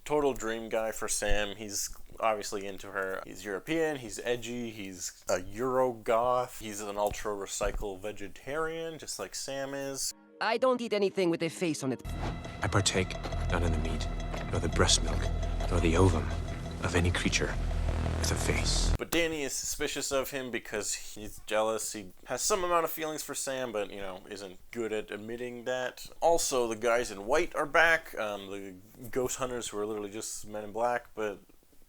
total dream guy for Sam. He's obviously into her. He's European, he's edgy, he's a Euro goth, he's an ultra recycle vegetarian, just like Sam is. I don't eat anything with a face on it. I partake not in the meat, nor the breast milk, nor the ovum of any creature with a face. But Danny is suspicious of him because he's jealous. He has some amount of feelings for Sam, but, you know, isn't good at admitting that. Also, the guys in white are back. The ghost hunters who are literally just men in black, but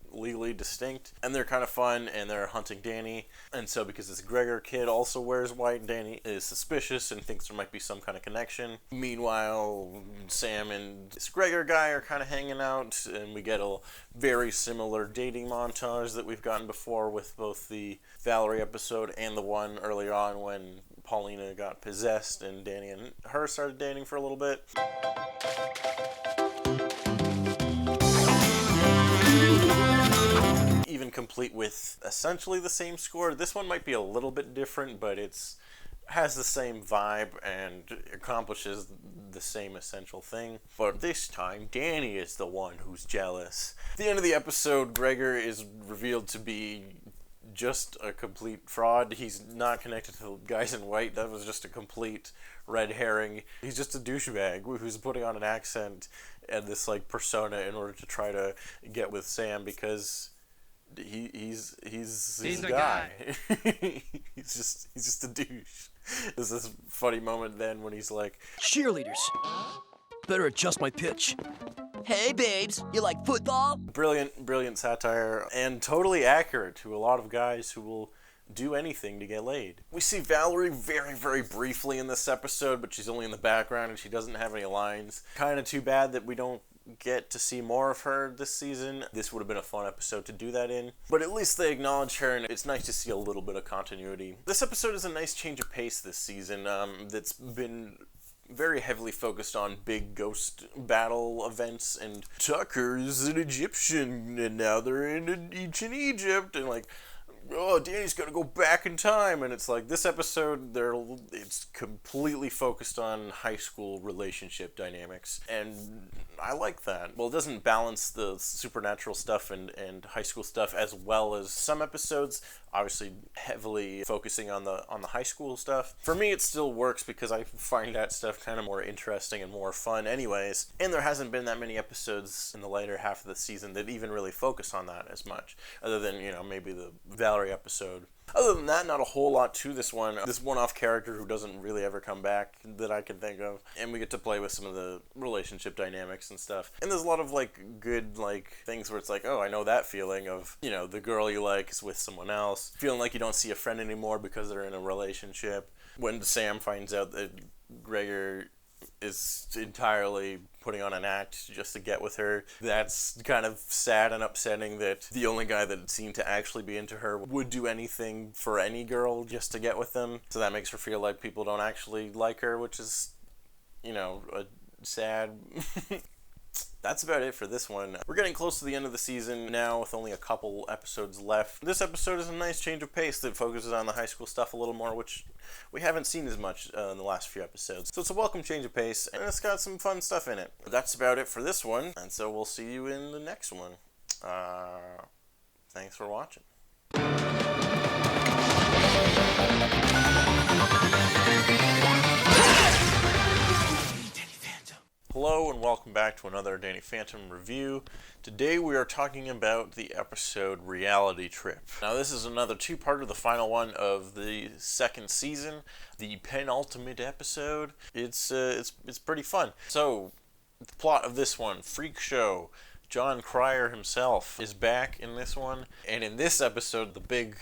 legally distinct, and they're kind of fun, and they're hunting Danny. And so because this Gregor kid also wears white, Danny is suspicious and thinks there might be some kind of connection. Meanwhile, Sam and this Gregor guy are kind of hanging out, and we get a very similar dating montage that we've gotten before with both the Valerie episode and the one earlier on when Paulina got possessed and Danny and her started dating for a little bit. Even complete with essentially the same score. This one might be a little bit different, but it's has the same vibe and accomplishes the same essential thing. But this time, Danny is the one who's jealous. At the end of the episode, Gregor is revealed to be just a complete fraud. He's not connected to the guys in white. That was just a complete red herring. He's just a douchebag who's putting on an accent and this like persona in order to try to get with Sam because he's a guy. he's just a douche. There's this funny moment then when he's like, cheerleaders, better adjust my pitch. Hey babes, you like football? Brilliant satire and totally accurate to a lot of guys who will do anything to get laid. We see Valerie very, very briefly in this episode, but she's only in the background and she doesn't have any lines. Kind of too bad that we don't get to see more of her this season. This would have been a fun episode to do that in, but at least they acknowledge her and it's nice to see a little bit of continuity. This episode is a nice change of pace this season that's been very heavily focused on big ghost battle events, and Tucker's an Egyptian and now they're in ancient Egypt, and like, oh, Danny's got to go back in time, and it's like this episode it's completely focused on high school relationship dynamics, and I like that. Well, it doesn't balance the supernatural stuff and high school stuff as well as some episodes, obviously heavily focusing on the high school stuff. For me, it still works because I find that stuff kind of more interesting and more fun anyways, and there hasn't been that many episodes in the later half of the season that even really focus on that as much, other than, you know, maybe the Valerie episode. Other than that, not a whole lot to this one. This one-off character who doesn't really ever come back that I can think of. And we get to play with some of the relationship dynamics and stuff. And there's a lot of, like, good, like, things where it's like, oh, I know that feeling of, you know, the girl you like is with someone else. Feeling like you don't see a friend anymore because they're in a relationship. When Sam finds out that Gregor is entirely putting on an act just to get with her, that's kind of sad and upsetting that the only guy that seemed to actually be into her would do anything for any girl just to get with them. So that makes her feel like people don't actually like her, which is, you know, sad. that's about it for this one. We're getting close to the end of the season now with only a couple episodes left. This episode is a nice change of pace that focuses on the high school stuff a little more, which we haven't seen as much in the last few episodes. So it's a welcome change of pace, and it's got some fun stuff in it. But that's about it for this one, and so we'll see you in the next one. Thanks for watching. Hello and welcome back to another Danny Phantom review. Today we are talking about the episode Reality Trip. Now this is another two-parter, the final one of the second season, the penultimate episode. It's pretty fun. So, the plot of this one, freak show. John Cryer himself is back in this one, and in this episode the big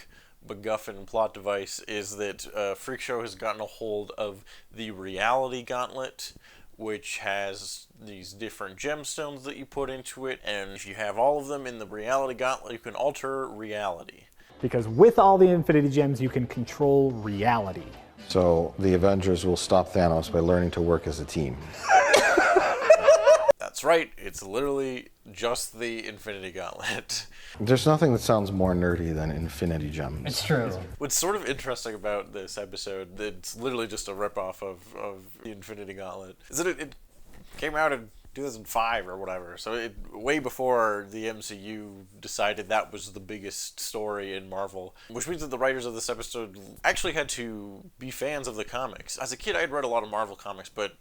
MacGuffin plot device is that Freak Show has gotten a hold of the Reality Gauntlet, which has these different gemstones that you put into it, and if you have all of them in the Reality Gauntlet, you can alter reality. Because with all the Infinity Gems, you can control reality. So the Avengers will stop Thanos by learning to work as a team. That's right, it's literally just the Infinity Gauntlet. There's nothing that sounds more nerdy than Infinity Gems. It's true. What's sort of interesting about this episode, it's literally just a ripoff of the Infinity Gauntlet, is that it came out in 2005 or whatever, so way before the MCU decided that was the biggest story in Marvel, which means that the writers of this episode actually had to be fans of the comics. As a kid, I had read a lot of Marvel comics, but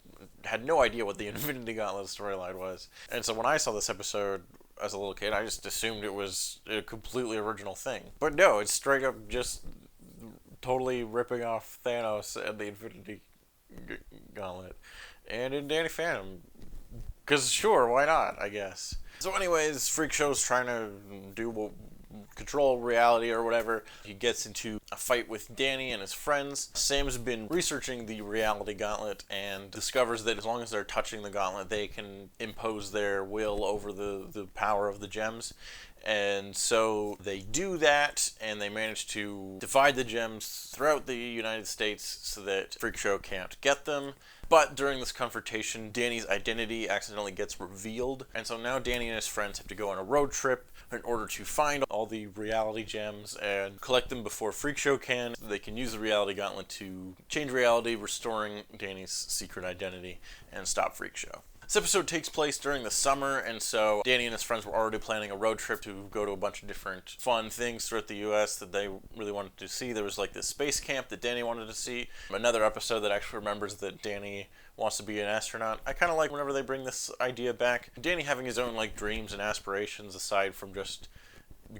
had no idea what the Infinity Gauntlet storyline was. And so when I saw this episode as a little kid, I just assumed it was a completely original thing. But no, it's straight up just totally ripping off Thanos and the Infinity Gauntlet. And in Danny Phantom, because sure, why not, I guess. So anyways, Freak Show's trying to control reality or whatever. He gets into a fight with Danny and his friends. Sam's been researching the Reality Gauntlet and discovers that as long as they're touching the gauntlet, they can impose their will over the power of the gems. And so they do that, and they manage to divide the gems throughout the United States so that Freak Show can't get them. But during this confrontation, Danny's identity accidentally gets revealed, and so now Danny and his friends have to go on a road trip in order to find all the reality gems and collect them before Freak Show can. They can use the Reality Gauntlet to change reality, restoring Danny's secret identity, and stop Freak Show. This episode takes place during the summer, and so Danny and his friends were already planning a road trip to go to a bunch of different fun things throughout the U.S. that they really wanted to see. There was like this space camp that Danny wanted to see. Another episode that actually remembers that Danny wants to be an astronaut. I kind of like whenever they bring this idea back. Danny having his own like dreams and aspirations aside from just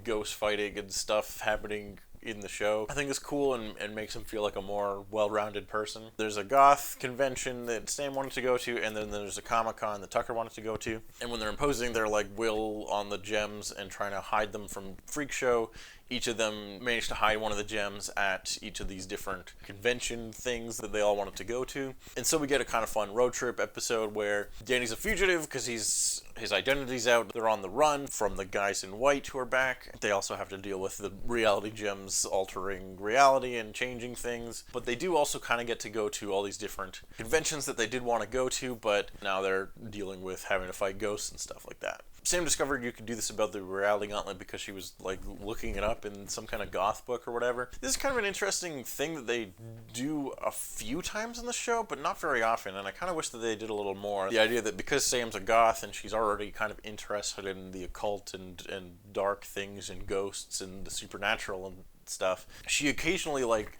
ghost fighting and stuff happening in the show, I think is cool and makes him feel like a more well-rounded person. There's a goth convention that Sam wanted to go to, and then there's a Comic-Con that Tucker wanted to go to. And when they're imposing their like will on the gems and trying to hide them from Freak Show, each of them managed to hide one of the gems at each of these different convention things that they all wanted to go to. And so we get a kind of fun road trip episode where Danny's a fugitive because his identity's out. They're on the run from the guys in white who are back. They also have to deal with the reality gems altering reality and changing things. But they do also kind of get to go to all these different conventions that they did want to go to, but now they're dealing with having to fight ghosts and stuff like that. Sam discovered you could do this about the Reality Gauntlet because she was like looking it up in some kind of goth book or whatever. This is kind of an interesting thing that they do a few times in the show, but not very often, and I kind of wish that they did a little more. The idea that because Sam's a goth and she's already kind of interested in the occult and dark things and ghosts and the supernatural and stuff, she occasionally like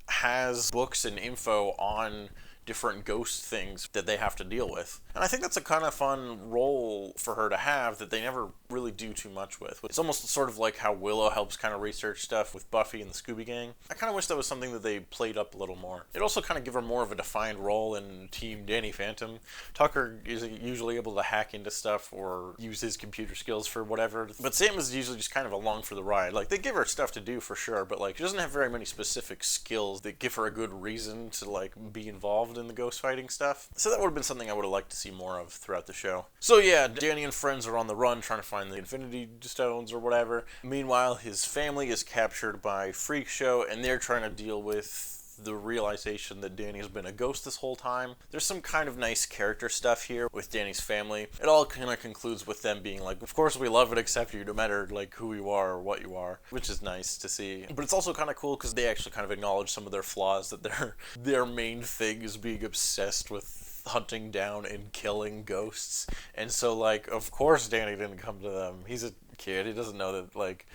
has books and info on different ghost things that they have to deal with. And I think that's a kind of fun role for her to have that they never really do too much with. It's almost sort of like how Willow helps kind of research stuff with Buffy and the Scooby Gang. I kind of wish that was something that they played up a little more. It also kind of give her more of a defined role in Team Danny Phantom. Tucker is usually able to hack into stuff or use his computer skills for whatever, but Sam is usually just kind of along for the ride. Like, they give her stuff to do for sure, but like, she doesn't have very many specific skills that give her a good reason to like be involved in the ghost fighting stuff. So that would have been something I would have liked to see more of throughout the show. So yeah, Danny and friends are on the run trying to find the Infinity Stones or whatever. Meanwhile, his family is captured by Freak Show and they're trying to deal with the realization that Danny's been a ghost this whole time. There's some kind of nice character stuff here with Danny's family. It all kind of concludes with them being like, of course we love and accept you no matter like who you are or what you are, which is nice to see. But it's also kind of cool because they actually kind of acknowledge some of their flaws, that their main thing is being obsessed with hunting down and killing ghosts. And so like, of course Danny didn't come to them. He's a kid, he doesn't know that like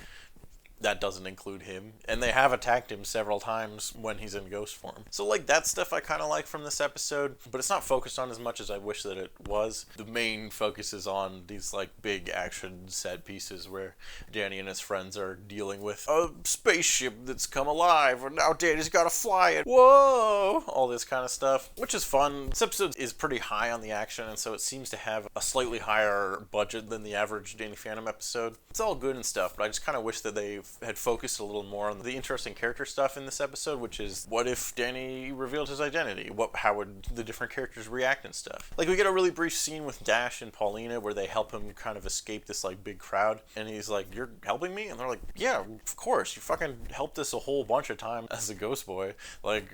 that doesn't include him, and they have attacked him several times when he's in ghost form. So like that stuff I kind of like from this episode, but it's not focused on as much as I wish that it was. The main focus is on these like big action set pieces where Danny and his friends are dealing with a spaceship that's come alive, and now Danny's gotta fly it. Whoa! All this kind of stuff, which is fun. This episode is pretty high on the action, and so it seems to have a slightly higher budget than the average Danny Phantom episode. It's all good and stuff, but I just kind of wish that they had focused a little more on the interesting character stuff in this episode, which is what if Danny revealed his identity? How would the different characters react and stuff? Like we get a really brief scene with Dash and Paulina where they help him kind of escape this like big crowd, and he's like, "You're helping me?" And they're like, "Yeah, of course. You fucking helped us a whole bunch of times as a ghost boy. Like,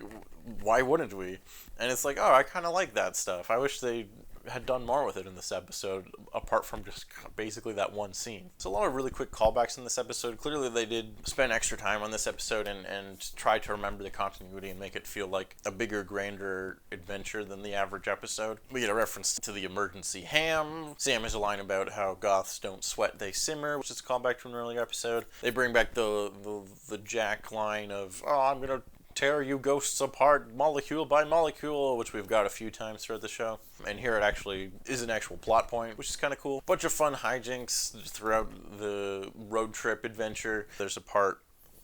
why wouldn't we?" And it's like, oh, I kind of like that stuff. I wish they had done more with it in this episode, apart from just basically that one scene. So a lot of really quick callbacks in this episode. Clearly they did spend extra time on this episode and try to remember the continuity and make it feel like a bigger, grander adventure than the average episode. We get a reference to the emergency ham. Sam has a line about how goths don't sweat, they simmer, which is a callback to an earlier episode. They bring back the Jack line of, "Oh, I'm gonna tear you ghosts apart molecule by molecule," which we've got a few times throughout the show. And here it actually is an actual plot point, which is kind of cool. Bunch of fun hijinks throughout the road trip adventure. There's a part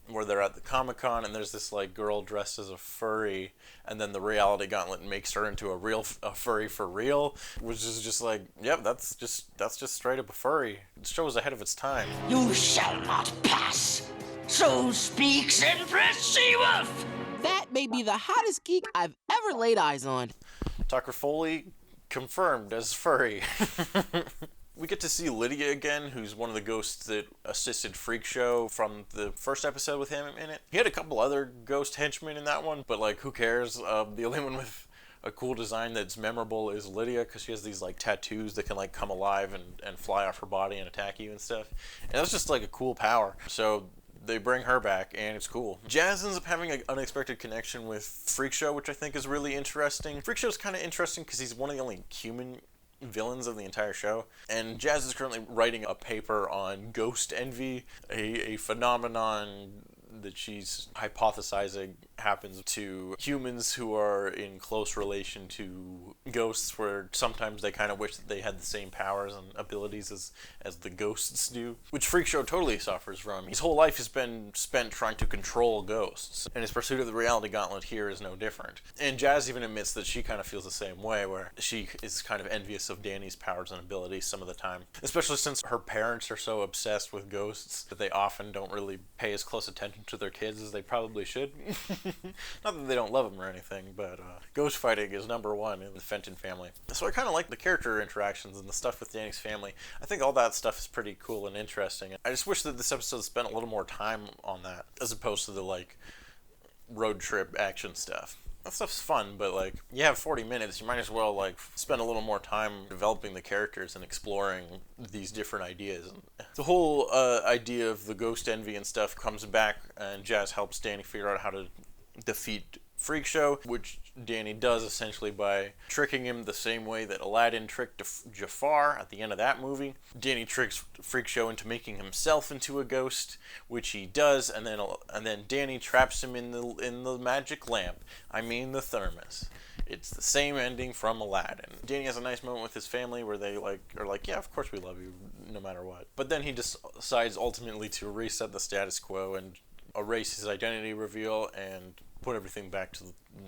where they're at the Comic-Con and there's this like girl dressed as a furry, and then the reality gauntlet makes her into a furry for real, which is just like, yep, that's just straight up a furry. The show was ahead of its time. You shall not pass. So speaks Empress She-Wolf. That may be the hottest geek I've ever laid eyes on. Tucker Foley confirmed as furry. We get to see Lydia again, who's one of the ghosts that assisted Freak Show from the first episode with him in it. He had a couple other ghost henchmen in that one, but like, who cares? The only one with a cool design that's memorable is Lydia, because she has these like tattoos that can like come alive and fly off her body and attack you and stuff. And that's just like a cool power. So they bring her back, and it's cool. Jazz ends up having an unexpected connection with Freak Show, which I think is really interesting. Freak Show's kind of interesting because he's one of the only human villains of the entire show, and Jazz is currently writing a paper on ghost envy, a phenomenon that she's hypothesizing happens to humans who are in close relation to ghosts, where sometimes they kind of wish that they had the same powers and abilities as the ghosts do, which Freak Show totally suffers from. His whole life has been spent trying to control ghosts, and his pursuit of the reality gauntlet here is no different. And Jazz even admits that she kind of feels the same way, where she is kind of envious of Danny's powers and abilities some of the time, especially since her parents are so obsessed with ghosts that they often don't really pay as close attention to their kids as they probably should. Not that they don't love them or anything, but ghost fighting is number one in the Fenton family. So I kind of like the character interactions and the stuff with Danny's family. I think all that stuff is pretty cool and interesting. I just wish that this episode spent a little more time on that, as opposed to the like road trip action stuff. That stuff's fun, but like, you have 40 minutes, you might as well like spend a little more time developing the characters and exploring these different ideas. And the whole idea of the ghost envy and stuff comes back, and Jazz helps Danny figure out how to defeat Freak Show, which Danny does essentially by tricking him the same way that Aladdin tricked Jafar at the end of that movie. Danny tricks Freak Show into making himself into a ghost, which he does, and then Danny traps him in the magic lamp. I mean the thermos. It's the same ending from Aladdin. Danny has a nice moment with his family where they are like, yeah, of course we love you, no matter what. But then he decides ultimately to reset the status quo and erase his identity reveal and put everything back to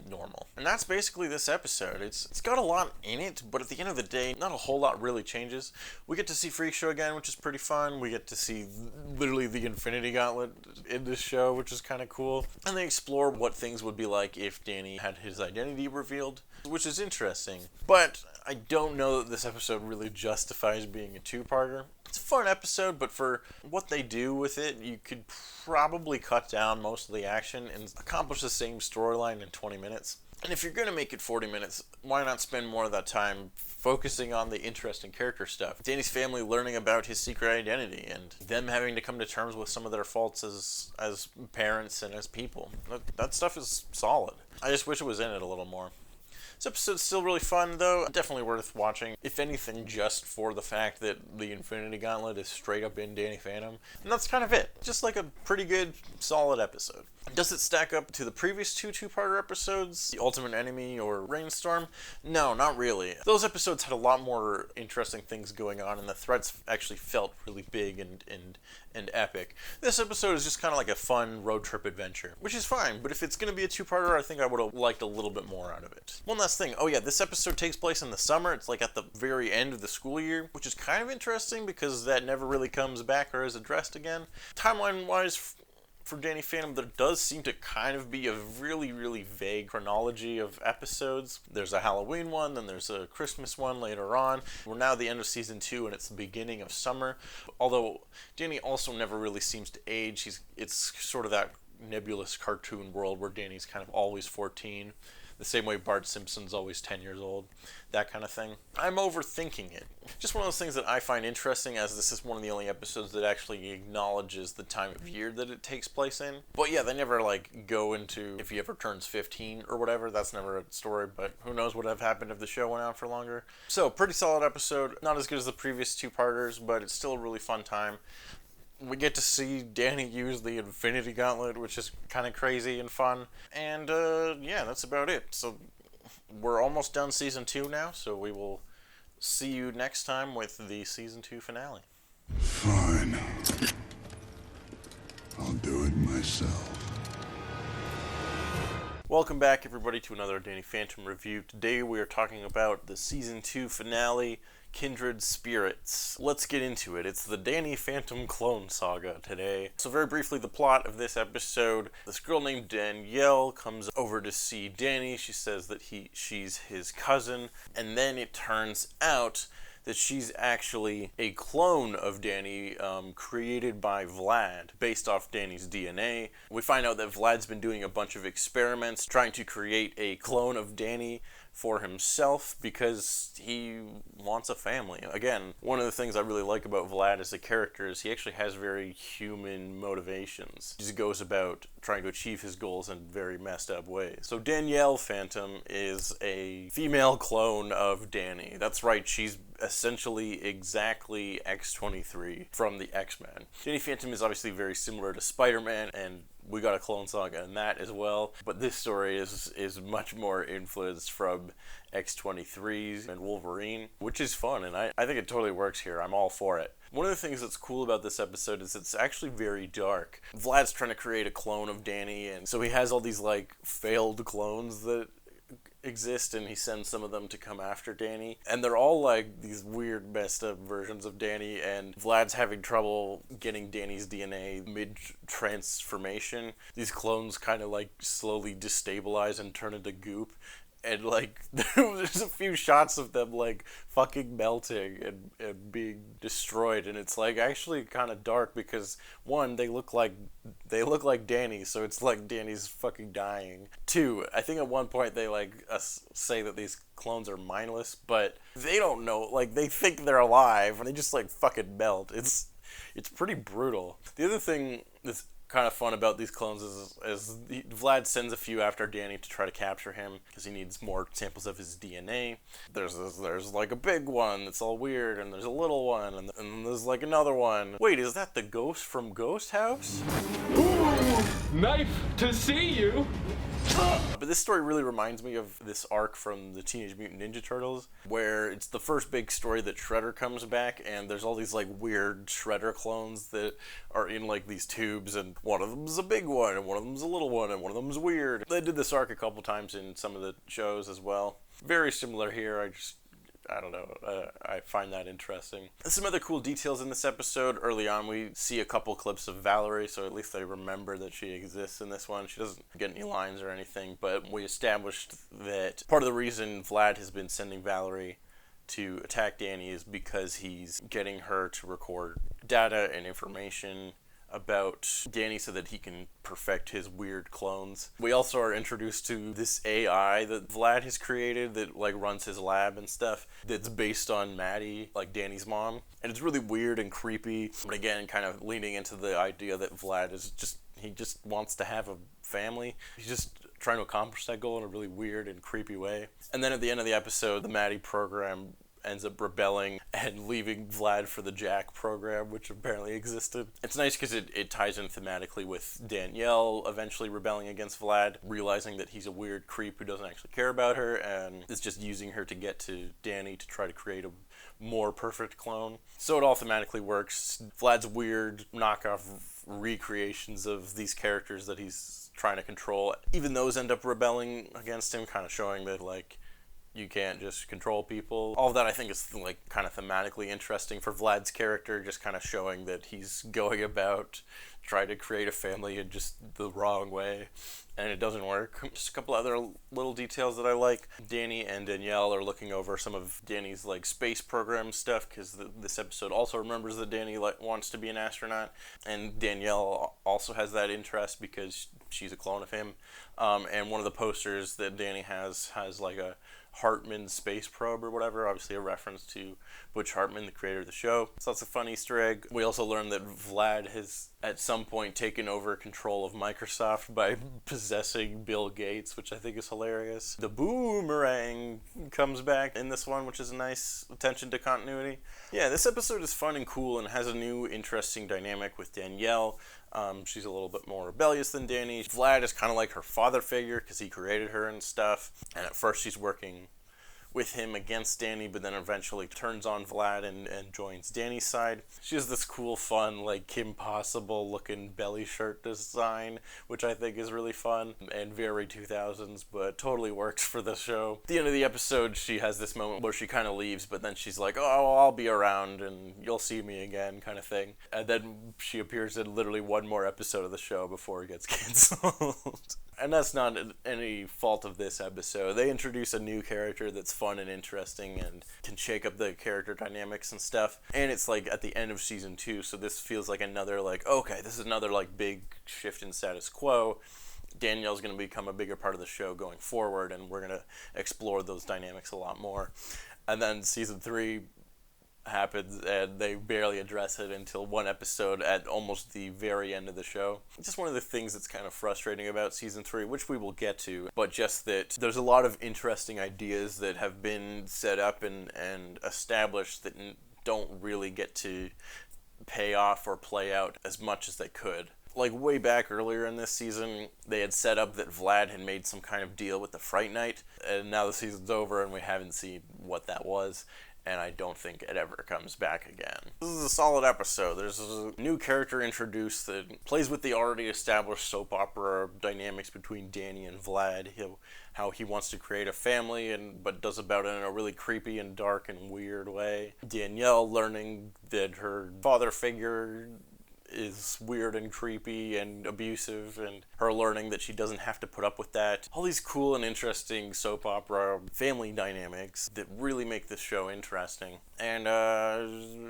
normal. And that's basically this episode. It's got a lot in it, but at the end of the day, not a whole lot really changes. We get to see Freak Show again, which is pretty fun. We get to see literally the Infinity Gauntlet in this show, which is kind of cool. And they explore what things would be like if Danny had his identity revealed, which is interesting. But I don't know that this episode really justifies being a two-parter. It's a fun episode, but for what they do with it, you could probably cut down most of the action and accomplish the same storyline in 20 minutes. And if you're going to make it 40 minutes, why not spend more of that time focusing on the interesting character stuff? Danny's family learning about his secret identity and them having to come to terms with some of their faults as parents and as people. That stuff is solid. I just wish it was in it a little more. This episode's still really fun, though. Definitely worth watching. If anything, just for the fact that the Infinity Gauntlet is straight up in Danny Phantom. And that's kind of it. Just like a pretty good, solid episode. Does it stack up to the previous two-parter episodes, The Ultimate Enemy or Rainstorm? No, not really. Those episodes had a lot more interesting things going on, and the threats actually felt really big and epic. This episode is just kind of like a fun road trip adventure, which is fine, but if it's going to be a two-parter, I think I would have liked a little bit more out of it. One last thing. Oh yeah, this episode takes place in the summer. It's like at the very end of the school year, which is kind of interesting because that never really comes back or is addressed again. Timeline-wise, for Danny Phantom, there does seem to kind of be a really, really vague chronology of episodes. There's a Halloween one, then there's a Christmas one later on. We're now at the end of season 2, and it's the beginning of summer. Although Danny also never really seems to age. It's sort of that nebulous cartoon world where Danny's kind of always 14. The same way Bart Simpson's always 10 years old, that kind of thing. I'm overthinking it. Just one of those things that I find interesting, as this is one of the only episodes that actually acknowledges the time of year that it takes place in. But yeah, they never like go into if he ever turns 15 or whatever. That's never a story, but who knows what would have happened if the show went on for longer. So, pretty solid episode. Not as good as the previous two-parters, but it's still a really fun time. We get to see Danny use the Infinity Gauntlet, which is kind of crazy and fun. And, yeah, that's about it. So, we're almost done Season 2 now, so we will see you next time with the Season 2 finale. Fine. I'll do it myself. Welcome back, everybody, to another Danny Phantom review. Today we are talking about the Season 2 finale, Kindred Spirits. Let's get into it. It's the Danny Phantom clone saga today. So very briefly, the plot of this episode, this girl named Danielle comes over to see Danny. She says that she's his cousin, and then it turns out that she's actually a clone of Danny, created by Vlad, based off Danny's DNA. We find out that Vlad's been doing a bunch of experiments trying to create a clone of Danny for himself because he wants a family. Again, one of the things I really like about Vlad as a character is he actually has very human motivations. He just goes about trying to achieve his goals in very messed up ways. So Danielle Phantom is a female clone of Danny. That's right, she's essentially exactly X-23 from the X-Men. Danny Phantom is obviously very similar to Spider-Man, and we got a clone saga in that as well, but this story is much more influenced from X-23 and Wolverine, which is fun, and I think it totally works here. I'm all for it. One of the things that's cool about this episode is it's actually very dark. Vlad's trying to create a clone of Danny, and so he has all these like failed clones that exist, and he sends some of them to come after Danny, and they're all like these weird messed up versions of Danny, and Vlad's having trouble getting Danny's DNA mid-transformation. These clones kind of like slowly destabilize and turn into goop, and like there's a few shots of them like fucking melting and being destroyed, and it's like actually kind of dark because one, they look like Danny, so it's like Danny's fucking dying. Two, I think at one point they like say that these clones are mindless, but they don't know, like they think they're alive and they just like fucking melt. It's pretty brutal. The other thing that's kind of fun about these clones is Vlad sends a few after Danny to try to capture him because he needs more samples of his DNA. There's like a big one that's all weird, and there's a little one, and there's like another one. Wait, is that the ghost from Ghost House? Ooh, nice to see you. But this story really reminds me of this arc from the Teenage Mutant Ninja Turtles, where it's the first big story that Shredder comes back, and there's all these like weird Shredder clones that are in like these tubes, and one of them's a big one, and one of them's a little one, and one of them's weird. They did this arc a couple times in some of the shows as well. Very similar here. I don't know, I find that interesting. Some other cool details in this episode. Early on, we see a couple clips of Valerie, so at least I remember that she exists in this one. She doesn't get any lines or anything, but we established that part of the reason Vlad has been sending Valerie to attack Danny is because he's getting her to record data and information about Danny so that he can perfect his weird clones. We also are introduced to this AI that Vlad has created that like runs his lab and stuff that's based on Maddie, like Danny's mom. And it's really weird and creepy, but again, kind of leaning into the idea that Vlad is he just wants to have a family. He's just trying to accomplish that goal in a really weird and creepy way. And then at the end of the episode, the Maddie program ends up rebelling and leaving Vlad for the Jack program, which apparently existed. It's nice because it ties in thematically with Danielle eventually rebelling against Vlad, realizing that he's a weird creep who doesn't actually care about her, and is just using her to get to Danny to try to create a more perfect clone. So it all thematically works. Vlad's weird knockoff recreations of these characters that he's trying to control, even those end up rebelling against him, kind of showing that, like, you can't just control people. All of that I think is like kind of thematically interesting for Vlad's character, just kind of showing that he's going about trying to create a family in just the wrong way, and it doesn't work. Just a couple other little details that I like. Danny and Danielle are looking over some of Danny's like space program stuff, because this episode also remembers that Danny wants to be an astronaut, and Danielle also has that interest because she's a clone of him. And one of the posters that Danny has like a Hartman space probe or whatever, obviously a reference to Butch Hartman, the creator of the show. So that's a fun Easter egg. We also learned that Vlad has at some point taken over control of Microsoft by possessing Bill Gates, which I think is hilarious. The boomerang comes back in this one, which is a nice attention to continuity. Yeah, this episode is fun and cool and has a new interesting dynamic with Danielle. She's a little bit more rebellious than Danny. Vlad is kind of like her father figure because he created her and stuff. And at first she's working with him against Danny, but then eventually turns on Vlad and joins Danny's side. She has this cool, fun, like Kim Possible looking belly shirt design, which I think is really fun and very 2000s, but totally works for the show. At the end of the episode, she has this moment where she kind of leaves, but then she's like, oh, I'll be around and you'll see me again, kind of thing. And then she appears in literally one more episode of the show before it gets canceled. And that's not any fault of this episode. They introduce a new character that's fun and interesting and can shake up the character dynamics and stuff. And it's like at the end of season 2, so this feels like another like, okay, this is another like big shift in status quo. Danielle's going to become a bigger part of the show going forward, and we're going to explore those dynamics a lot more. And then season 3 happens, and they barely address it until one episode at almost the very end of the show. Just one of the things that's kind of frustrating about season 3, which we will get to, but just that there's a lot of interesting ideas that have been set up and established that don't really get to pay off or play out as much as they could. Like way back earlier in this season, they had set up that Vlad had made some kind of deal with the Fright Night, and now the season's over and we haven't seen what that was. And I don't think it ever comes back again. This is a solid episode. There's a new character introduced that plays with the already established soap opera dynamics between Danny and Vlad. How he wants to create a family, but does about it in a really creepy and dark and weird way. Danielle learning that her father figure is weird and creepy and abusive, and her learning that she doesn't have to put up with that. All these cool and interesting soap opera family dynamics that really make this show interesting. And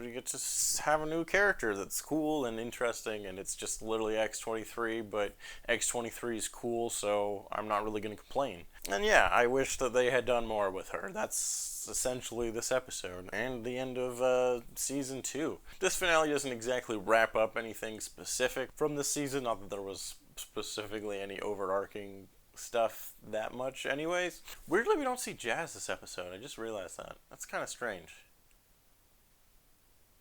you get to have a new character that's cool and interesting, and it's just literally X-23, but X-23 is cool, so I'm not really going to complain. And yeah, I wish that they had done more with her. That's essentially this episode and the end of season 2. This finale doesn't exactly wrap up anything specific from this season, not that there was specifically any overarching stuff that much anyways. Weirdly, we don't see Jazz this episode. I just realized that. That's kind of strange.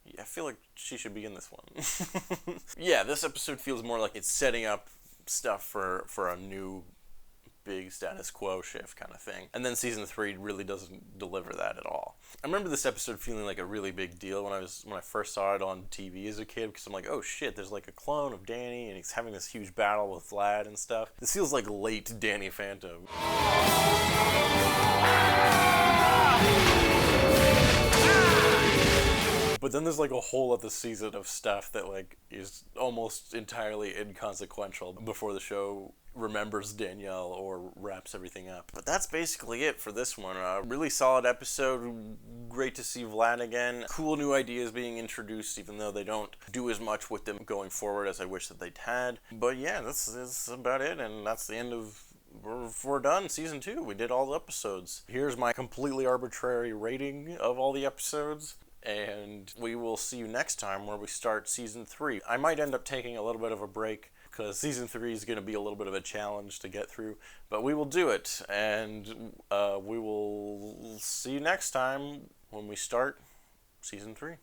Yeah, I feel like she should be in this one. Yeah, this episode feels more like it's setting up stuff for a new big status quo shift kind of thing. And then season 3 really doesn't deliver that at all. I remember this episode feeling like a really big deal when I first saw it on TV as a kid, because I'm like, oh shit, there's like a clone of Danny and he's having this huge battle with Vlad and stuff. This feels like late Danny Phantom. But then there's like a whole other season of stuff that like is almost entirely inconsequential before the show remembers Danielle or wraps everything up. But that's basically it for this one. Really solid episode. Great to see Vlad again. Cool new ideas being introduced, even though they don't do as much with them going forward as I wish that they'd had. But yeah, this is about it, and that's the end of... We're done. Season 2. We did all the episodes. Here's my completely arbitrary rating of all the episodes. And we will see you next time where we start Season 3. I might end up taking a little bit of a break because Season 3 is going to be a little bit of a challenge to get through. But we will do it. And we will see you next time when we start Season 3.